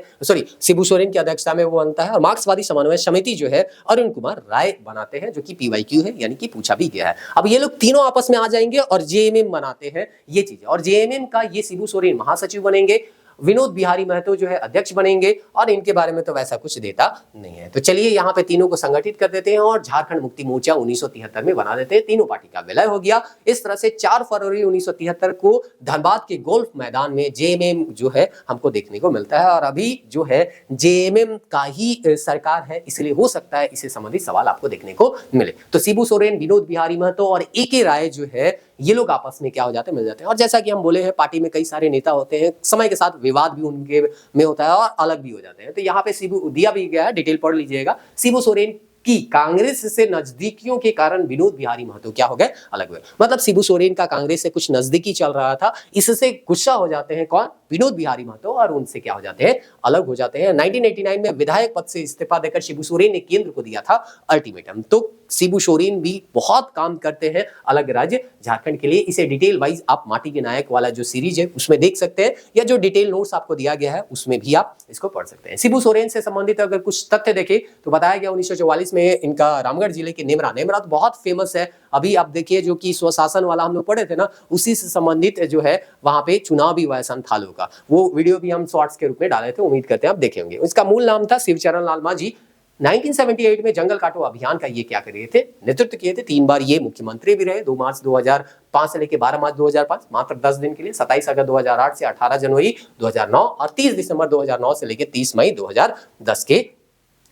शिबू सोरेन की अध्यक्षता में वो बनता है। और मार्क्सवादी समन्वय समिति जो है अरुण कुमार राय बनाते हैं, जो कि PYQ है, यानी कि पूछा भी गया है। अब ये लोग तीनों आपस में आ जाएंगे और JMM बनाते हैं ये चीजें। और JMM का ये शिबू सोरेन महासचिव बनेंगे, विनोद बिहारी महतो जो है अध्यक्ष बनेंगे, और इनके बारे में तो वैसा कुछ देता नहीं है। तो चलिए यहाँ पे तीनों को संगठित कर देते हैं और झारखंड मुक्ति मोर्चा 1973 में बना देते हैं। तीनों पार्टी का विलय हो गया। इस तरह से 4 फरवरी 1973 को धनबाद के गोल्फ मैदान में JMM जो है हमको देखने को मिलता है। और अभी जो है JMM का ही सरकार है, इसलिए हो सकता है इससे संबंधित सवाल आपको देखने को मिले। तो शिबू सोरेन, विनोद बिहारी महतो और AK राय जो है ये लोग आपस में क्या हो जाते हैं, मिल जाते हैं। और जैसा कि हम बोले हैं पार्टी में कई सारे नेता होते हैं, समय के साथ विवाद भी उनके में होता है और अलग भी हो जाते हैं। तो यहाँ पे शिबू दिया भी गया है, डिटेल पढ़ लीजिएगा। शिबू सोरेन की कांग्रेस से नजदीकियों के कारण विनोद बिहारी महतो क्या हो गए, अलग हुए। मतलब शिबू सोरेन का कांग्रेस से कुछ नजदीकी चल रहा था, इससे गुस्सा हो जाते हैं कौन, विनोद बिहारी महतो, और उनसे क्या हो जाते हैं, अलग हो जाते हैं। 1989 में विधायक पद से इस्तीफा देकर शिबू सोरेन ने केंद्र को दिया था अल्टीमेटम। तो शिबू सोरेन भी बहुत काम करते हैं अलग राज्य झारखंड के लिए। इसे डिटेल वाइज आप माटी के नायक वाला जो सीरीज है उसमें देख सकते हैं, या जो डिटेल नोट्स आपको दिया गया है उसमें भी आप इसको पढ़ सकते हैं। शिबू सोरेन से संबंधित अगर कुछ तथ्य देखें तो बताया गया 1944 में इनका रामगढ़ जिले के नेमरा तो बहुत फेमस है। अभी आप देखिए जो कि स्वशासन वाला हम लोग पढ़े थे ना, उसी से संबंधित जो है वहां पे चुनाव भी हुआ है संथालों का, वो वीडियो भी हम शॉर्ट्स के रूप में डाले थे, उम्मीद करते हैं आप देखे होंगे। इसका मूल नाम था शिवचरण लाल मांझी। 1978 में जंगल काटो अभियान का ये क्या कर रहे थे, नेतृत्व किए थे। 3 बार ये मुख्यमंत्री भी रहे, 2 मार्च 2005 से लेकर 12 मार्च 2005, मात्र 10 दिन के लिए। 27 अगस्त 2008 से 18 जनवरी 2009 और 30 दिसंबर 2009 से लेकर 30 मई 2010 के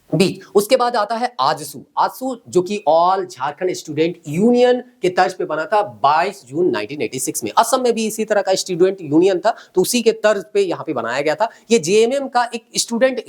बीच। उसके बाद आता है आजसू जो कि ऑल झारखंड स्टूडेंट यूनियन के तर्ज पे बना था 22 जून 1986 में। असम में भी इसी तरह का स्टूडेंट यूनियन था, तो उसी के तर्ज पे यहाँ पे बनाया गया था। ये JMM का एक स्टूडेंट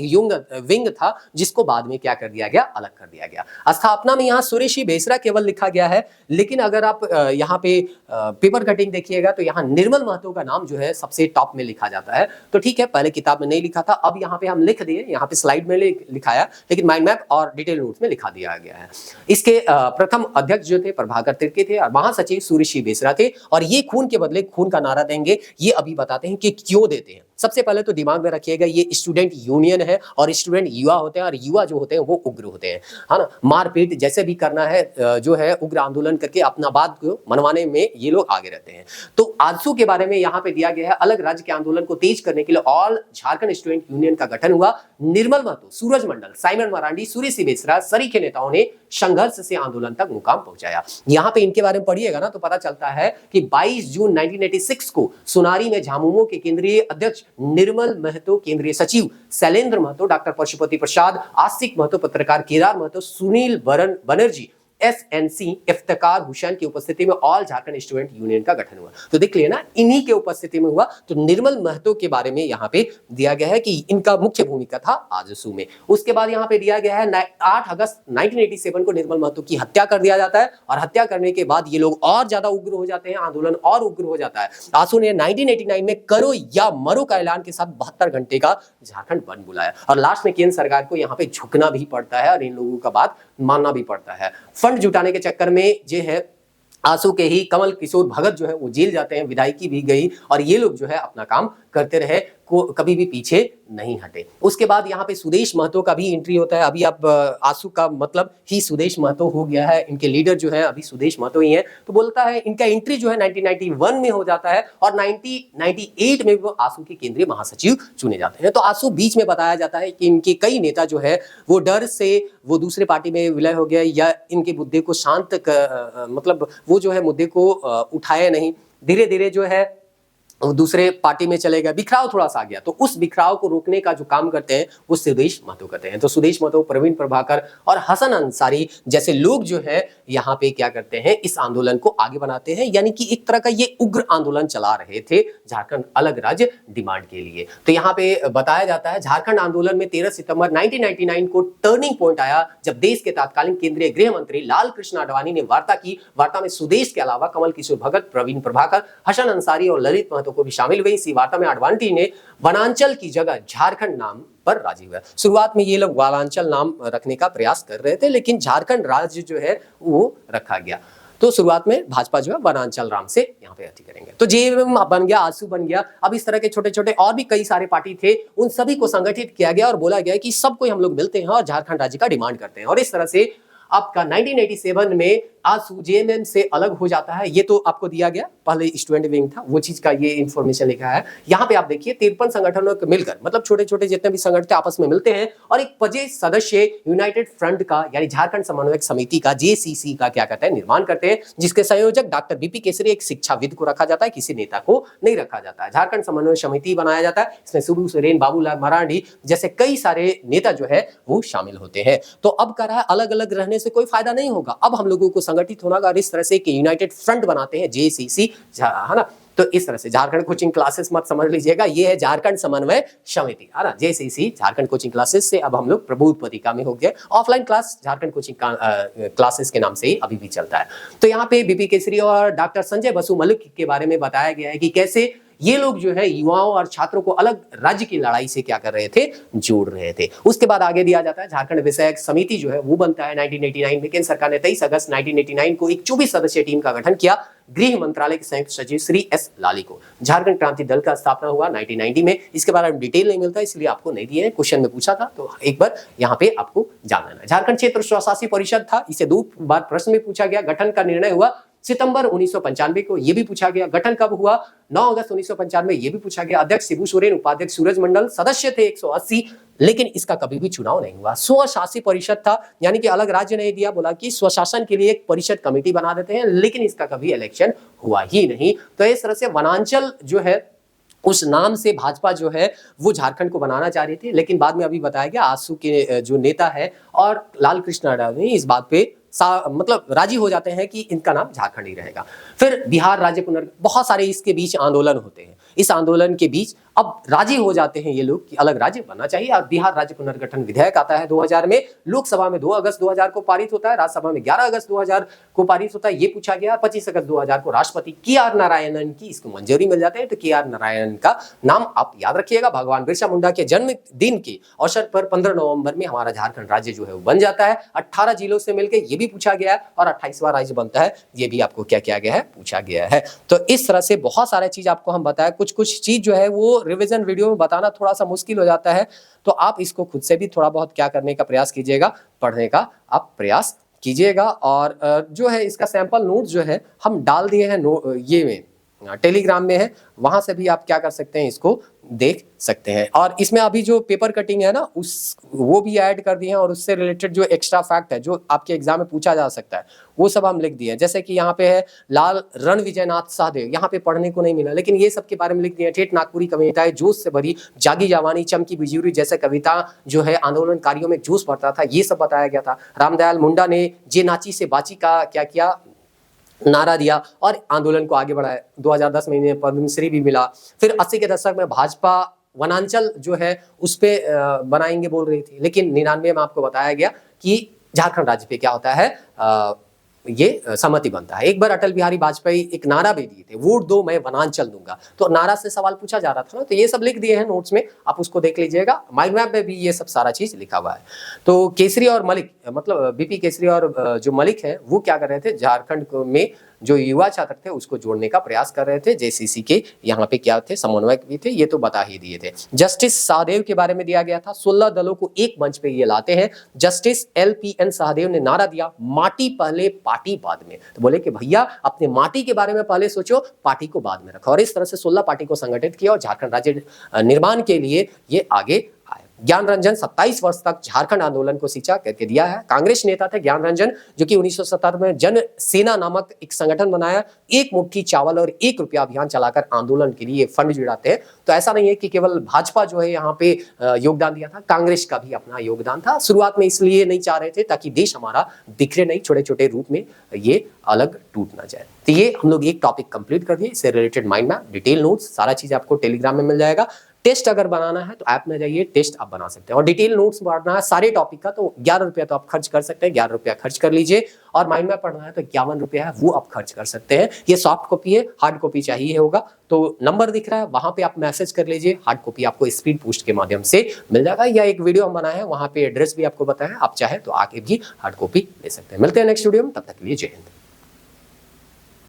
विंग था, जिसको बाद में क्या कर दिया गया, अलग कर दिया गया। स्थापना में यहाँ सुरेशी बेसरा केवल लिखा गया है, लेकिन अगर आप यहाँ पे पेपर कटिंग देखिएगा तो यहाँ निर्मल महतो का नाम जो है सबसे टॉप में लिखा जाता है। तो ठीक है, पहले किताब में नहीं लिखा था, अब यहाँ पे हम लिख दिए, यहाँ पे स्लाइड में लिखाया, लेकिन माइंड मैप और डिटेल नोट्स में लिखा दिया गया है। इसके प्रथम अध्यक्ष जो थे प्रभाकर तिर्की थे और महासचिव सूर्यश्री बेसरा थे। और ये खून के बदले खून का नारा देंगे, ये अभी बताते हैं कि क्यों देते हैं। सबसे पहले तो दिमाग में रखिएगा ये स्टूडेंट यूनियन है और स्टूडेंट युवा होते हैं, और युवा जो होते हैं वो उग्र होते हैं, है ना। मारपीट जैसे भी करना है जो है, उग्र आंदोलन करके अपना बात को मनवाने में ये लोग आगे रहते हैं। तो आजसू के बारे में यहाँ पे दिया गया है, अलग राज्य के आंदोलन को तेज करने के लिए ऑल झारखंड स्टूडेंट यूनियन का गठन हुआ। निर्मल महतो, सूरज मंडल, साइमन मरांडी, सूर्यश्री बेसरा सरीखे नेताओं ने संघर्ष से आंदोलन तक मुकाम पहुंचाया। यहाँ पे इनके बारे में पढ़िएगा ना तो पता चलता है कि 22 जून 1986 को सुनारी में झामुमो के केंद्रीय अध्यक्ष निर्मल महतो, केंद्रीय सचिव शैलेंद्र महतो, डॉक्टर पशुपति प्रसाद, आस्तिक महतो, पत्रकार केदार महतो, सुनील बनर्जी, SNC इफ्तिकार हुसैन की उपस्थिति में ऑल झारखंड स्टूडेंट यूनियन का गठन हुआ। तो देख लिया ना, इन्हीं के उपस्थिति में हुआ। तो निर्मल महतो के बारे में यहाँ पे दिया गया है कि इनका मुख्य भूमिका था आजसू में। उसके बाद यहाँ पे दिया गया है 8 अगस्त 1987 को निर्मल महतो की हत्या कर दिया जाता है, और हत्या करने के बाद ये लोग और ज्यादा उग्र हो जाते हैं, आंदोलन और उग्र हो जाता है। आजसू ने 1989 में करो या मरो का ऐलान के साथ 72 घंटे का झारखंड बंद बुलाया, और लास्ट में केंद्र सरकार को यहाँ पे झुकना भी पड़ता है और इन लोगों का बात मानना भी पड़ता है। फंड जुटाने के चक्कर में जो है आंसू के ही कमल किशोर भगत जो है वो जेल जाते हैं, विधायकी भी गई, और ये लोग जो है अपना काम करते रहे, को कभी भी पीछे नहीं हटे। उसके बाद यहाँ पे सुदेश महतो का भी एंट्री होता है। अभी अब आंसू का मतलब ही सुदेश महतो हो गया है, इनके लीडर जो है अभी सुदेश महतो ही है। तो बोलता है इनका एंट्री जो है 1991 में हो जाता है, और 1998 में वो आंसू के केंद्रीय महासचिव चुने जाते हैं। तो आंसू बीच में बताया जाता है कि इनके कई नेता जो है वो डर से वो दूसरे पार्टी में विलय हो गया, या इनके मुद्दे को शांत मतलब वो जो है मुद्दे को उठाए नहीं, धीरे धीरे जो है दूसरे पार्टी में चले गए, बिखराव थोड़ा सा आ गया। तो उस बिखराव को रोकने का जो काम करते हैं वो सुदेश महतो करते हैं। तो सुदेश महतो, प्रवीण प्रभाकर और हसन अंसारी जैसे लोग जो है यहाँ पे क्या करते हैं, इस आंदोलन को आगे बनाते हैं, यानी कि एक तरह का ये उग्र आंदोलन चला रहे थे झारखंड अलग राज्य डिमांड के लिए। तो यहाँ पे बताया जाता है झारखंड आंदोलन में 13 सितंबर 1999 को टर्निंग पॉइंट आया, जब देश के तत्कालीन केंद्रीय गृह मंत्री लाल कृष्ण आडवाणी ने वार्ता की। वार्ता में सुदेश के अलावा कमल किशोर भगत, प्रवीण प्रभाकर, हसन अंसारी और ललित महतो को भी शामिल हुई। इसी वार्ता में आडवाणी ने वनांचल की जगह झारखंड नाम पर राजी हुआ। शुरुआत में ये लोग वनांचल नाम रखने का प्रयास कर रहे थे, लेकिन झारखंड राज्य जो है वो रखा गया। तो शुरुआत में भाजपा जो है वनांचल राम से यहाँ पे अति करेंगे। तो जेएमएम बन गया, आजसू बन गया। अब इस तरह के छोटे छोटे और भी कई सारे पार्टी थे, उन सभी को संगठित किया गया और बोला गया कि सबको हम लोग मिलते हैं और झारखंड राज्य का डिमांड करते हैं। और इस तरह से आपका 1987 में आजसू जेएमएम से अलग हो जाता है। ये तो आपको दिया गया, पहले स्टूडेंट विंग था, वो चीज का ये इंफॉर्मेशन लिखा है। यहाँ पे आप देखिए 53 संगठनों को मिलकर, मतलब छोटे छोटे जितने भी संगठन आपस में मिलते हैं, और एक 25 सदस्य यूनाइटेड फ्रंट का यानी झारखंड समन्वयक समिति का, JCC का क्या कहते हैं, निर्माण करते हैं, जिसके संयोजक डॉक्टर बीपी केसरी, एक शिक्षाविद को रखा जाता है, किसी नेता को नहीं रखा जाता है। झारखंड समन्वय समिति बनाया जाता है, इसमें सुबू सोरेन, बाबूलाल मरांडी जैसे कई सारे नेता जो है वो शामिल होते हैं। तो अब कह रहा है अलग अलग रहने से कोई फायदा नहीं होगा, अब हम लोगों को संगठित होना होगा। इस तरह से कि यूनाइटेड फ्रंट बनाते हैं, JCC, है ना। तो इस तरह से झारखंड कोचिंग क्लासेस मत समझ लीजिएगा, ये है झारखंड समन्वय समिति, है ना। JCC झारखंड कोचिंग क्लासेस से अब हम लोग प्रबुद्ध पत्रिका में हो गए। Offline class Jharkhand coaching classes के नाम से ही अभी भी चलता है। तो यहाँ पे बीपी केसरी और डॉक्टर संजय बसु मलिक के बारे में बताया गया है कि कैसे ये लोग जो है युवाओं और छात्रों को अलग राज्य की लड़ाई से क्या कर रहे थे, जोड़ रहे थे। उसके बाद आगे दिया जाता है झारखंड विषयक समिति जो है वो बनता है 1989 में। केंद्र सरकार ने 23 अगस्त 1989 को एक 24 सदस्यीय टीम का गठन किया। गृह मंत्रालय के संयुक्त सचिव श्री S लाली को। झारखंड क्रांति दल का स्थापना हुआ 1990 में। इसके बारे में डिटेल नहीं मिलता, इसलिए आपको नहीं दिए हैं, क्वेश्चन में पूछा था तो एक बार यहाँ पे आपको जान लेना। झारखंड क्षेत्र स्वशासी परिषद था, इसे 2 बार प्रश्न में पूछा गया। गठन का निर्णय हुआ सितंबर 1995 को, ये भी पूछा गया। गठन कब हुआ, 9 अगस्त 1995, ये भी पूछा गया। अध्यक्ष शिबू सोरेन, उपाध्यक्ष सूरज मंडल, सदस्य थे 180, लेकिन इसका कभी भी चुनाव नहीं हुआ। स्वशासी परिषद था, यानी कि अलग राज्य नहीं दिया, बोला कि स्वशासन के लिए एक परिषद कमेटी बना देते हैं, लेकिन इसका कभी इलेक्शन हुआ ही नहीं। तो इस तरह से वनांचल जो है उस नाम से भाजपा जो है वो झारखंड को बनाना चाह रही थी, लेकिन बाद में अभी बताया गया आजसू के जो नेता है और लाल कृष्ण आडवाणी इस बात पे मतलब राजी हो जाते हैं कि इनका नाम झारखंड ही रहेगा। फिर बिहार राज्य बहुत सारे इसके बीच आंदोलन होते हैं। इस आंदोलन के बीच अब राजी हो जाते हैं ये लोग कि अलग राज्य बनना चाहिए, और बिहार राज्य पुनर्गठन विधेयक आता है 2000 में। लोकसभा में 2 अगस्त 2000 को पारित होता है, राज्यसभा में 11 अगस्त 2000 को पारित होता है। ये पूछा गया। 25 अगस्त 2000 को राष्ट्रपति KR नारायणन की इसको मंजूरी मिल जाते हैं। तो KR नारायणन का नाम आप याद रखिएगा। भगवान बिरसा मुंडा के जन्मदिन के अवसर पर 15 नवंबर में हमारा झारखंड राज्य जो है वो बन जाता है। 18 जिलों से मिलकर ये भी पूछा गया है, और 28वां राज्य बनता है, ये भी आपको क्या किया गया है, पूछा गया है। तो इस तरह से बहुत सारे चीज आपको हम बताया। कुछ चीज जो है वो रिवीजन वीडियो में बताना थोड़ा सा मुश्किल हो जाता है, तो आप इसको खुद से भी थोड़ा बहुत क्या करने का प्रयास कीजिएगा, पढ़ने का आप प्रयास कीजिएगा। और जो है इसका सैंपल नोट जो है हम डाल दिए हैं ये में, टेलीग्राम में है, वहां से भी आप क्या कर सकते हैं, इसको देख सकते हैं। और इसमें अभी जो पेपर कटिंग है ना, वो भी ऐड कर दिए हैं, और उससे रिलेटेड जो एक्स्ट्रा फैक्ट है जो आपके एग्जाम में पूछा जा सकता है वो सब हम लिख दिए हैं। जैसे कि यहाँ पे है लाल रणविजयनाथ सहदेव, यहाँ पे पढ़ने को नहीं मिला, लेकिन ये सब के बारे में लिख दिए हैं। ठेठ नागपुरी कविताएं, जोश से भरी जागी जवानी, चमकी बिजूरी जैसे कविता जो है आंदोलनकारियों में जोश भरता था, ये सब बताया गया था। रामदयाल मुंडा ने जे नाची से बाची का क्या किया, नारा दिया और आंदोलन को आगे बढ़ाया। 2010 में इन्हें पद्मश्री भी मिला। फिर 80 के दशक में भाजपा वनांचल जो है उस पे बनाएंगे बोल रही थी, लेकिन 99 में आपको बताया गया कि झारखंड राज्य पे क्या होता है, ये सहमति बनता है। एक बार अटल बिहारी वाजपेयी एक नारा भी दिए थे, वोट दो मैं वनांचल दूंगा, तो नारा से सवाल पूछा जा रहा था ना, तो ये सब लिख दिए हैं नोट्स में, आप उसको देख लीजिएगा। माइंड मैप में भी ये सब सारा चीज लिखा हुआ है। तो केसरी और मलिक, मतलब बीपी केसरी और जो मलिक है वो क्या कर रहे थे, झारखंड में जो युवा छात्र थे उसको जोड़ने का प्रयास कर रहे थे। जेसीसी के यहाँ पे क्या थे, समन्वयक भी थे, ये तो बता ही दिए थे। जस्टिस सहदेव के बारे में दिया गया था, 16 दलों को एक मंच पे ये लाते हैं। जस्टिस LPN सहदेव ने नारा दिया, माटी पहले पार्टी बाद में। तो बोले कि भैया अपने माटी के बारे में पहले सोचो, पार्टी को बाद में रखो। और इस तरह से 16 पार्टी को संगठित किया और झारखंड राज्य निर्माण के लिए ये आगे आए। ज्ञान रंजन 27 वर्ष तक झारखंड आंदोलन को सिंचा करके दिया है। कांग्रेस नेता थे ज्ञान रंजन, जो कि 1977 में जन सेना नामक एक संगठन बनाया, एक मुट्ठी चावल और 1 रुपया अभियान चलाकर आंदोलन के लिए फंड जुटाते हैं। तो ऐसा नहीं है कि केवल भाजपा जो है यहाँ पे योगदान दिया था, कांग्रेस का भी अपना योगदान था। शुरुआत में इसलिए नहीं चाह रहे थे ताकि देश हमारा बिखरे नहीं, छोटे छोटे रूप में ये अलग टूट ना जाए। तो ये हम लोग एक टॉपिक कंप्लीट कर दिए, इससे related mind map, detail notes, सारा चीज आपको टेलीग्राम में मिल जाएगा। टेस्ट अगर बनाना है तो ऐप में जाइए, टेस्ट आप बना सकते हैं। और डिटेल नोट्स पढ़ना है सारे टॉपिक का तो 11 रुपया तो आप खर्च कर सकते हैं, 11 रुपया खर्च कर लीजिए। और माइंड मैप पढ़ना है तो 51 रुपया है, वो आप खर्च कर सकते हैं। ये सॉफ्ट कॉपी है, हार्ड कॉपी चाहिए होगा तो नंबर दिख रहा है, वहां पे आप मैसेज कर लीजिए। हार्ड कॉपी आपको स्पीड पोस्ट के माध्यम से मिल जाएगा, या एक वीडियो हम बनाए हैं वहां पे एड्रेस भी आपको बताया, आप चाहे तो आके भी हार्ड कॉपी ले सकते हैं। मिलते हैं नेक्स्ट वीडियो में, तब तक के लिए जय हिंद।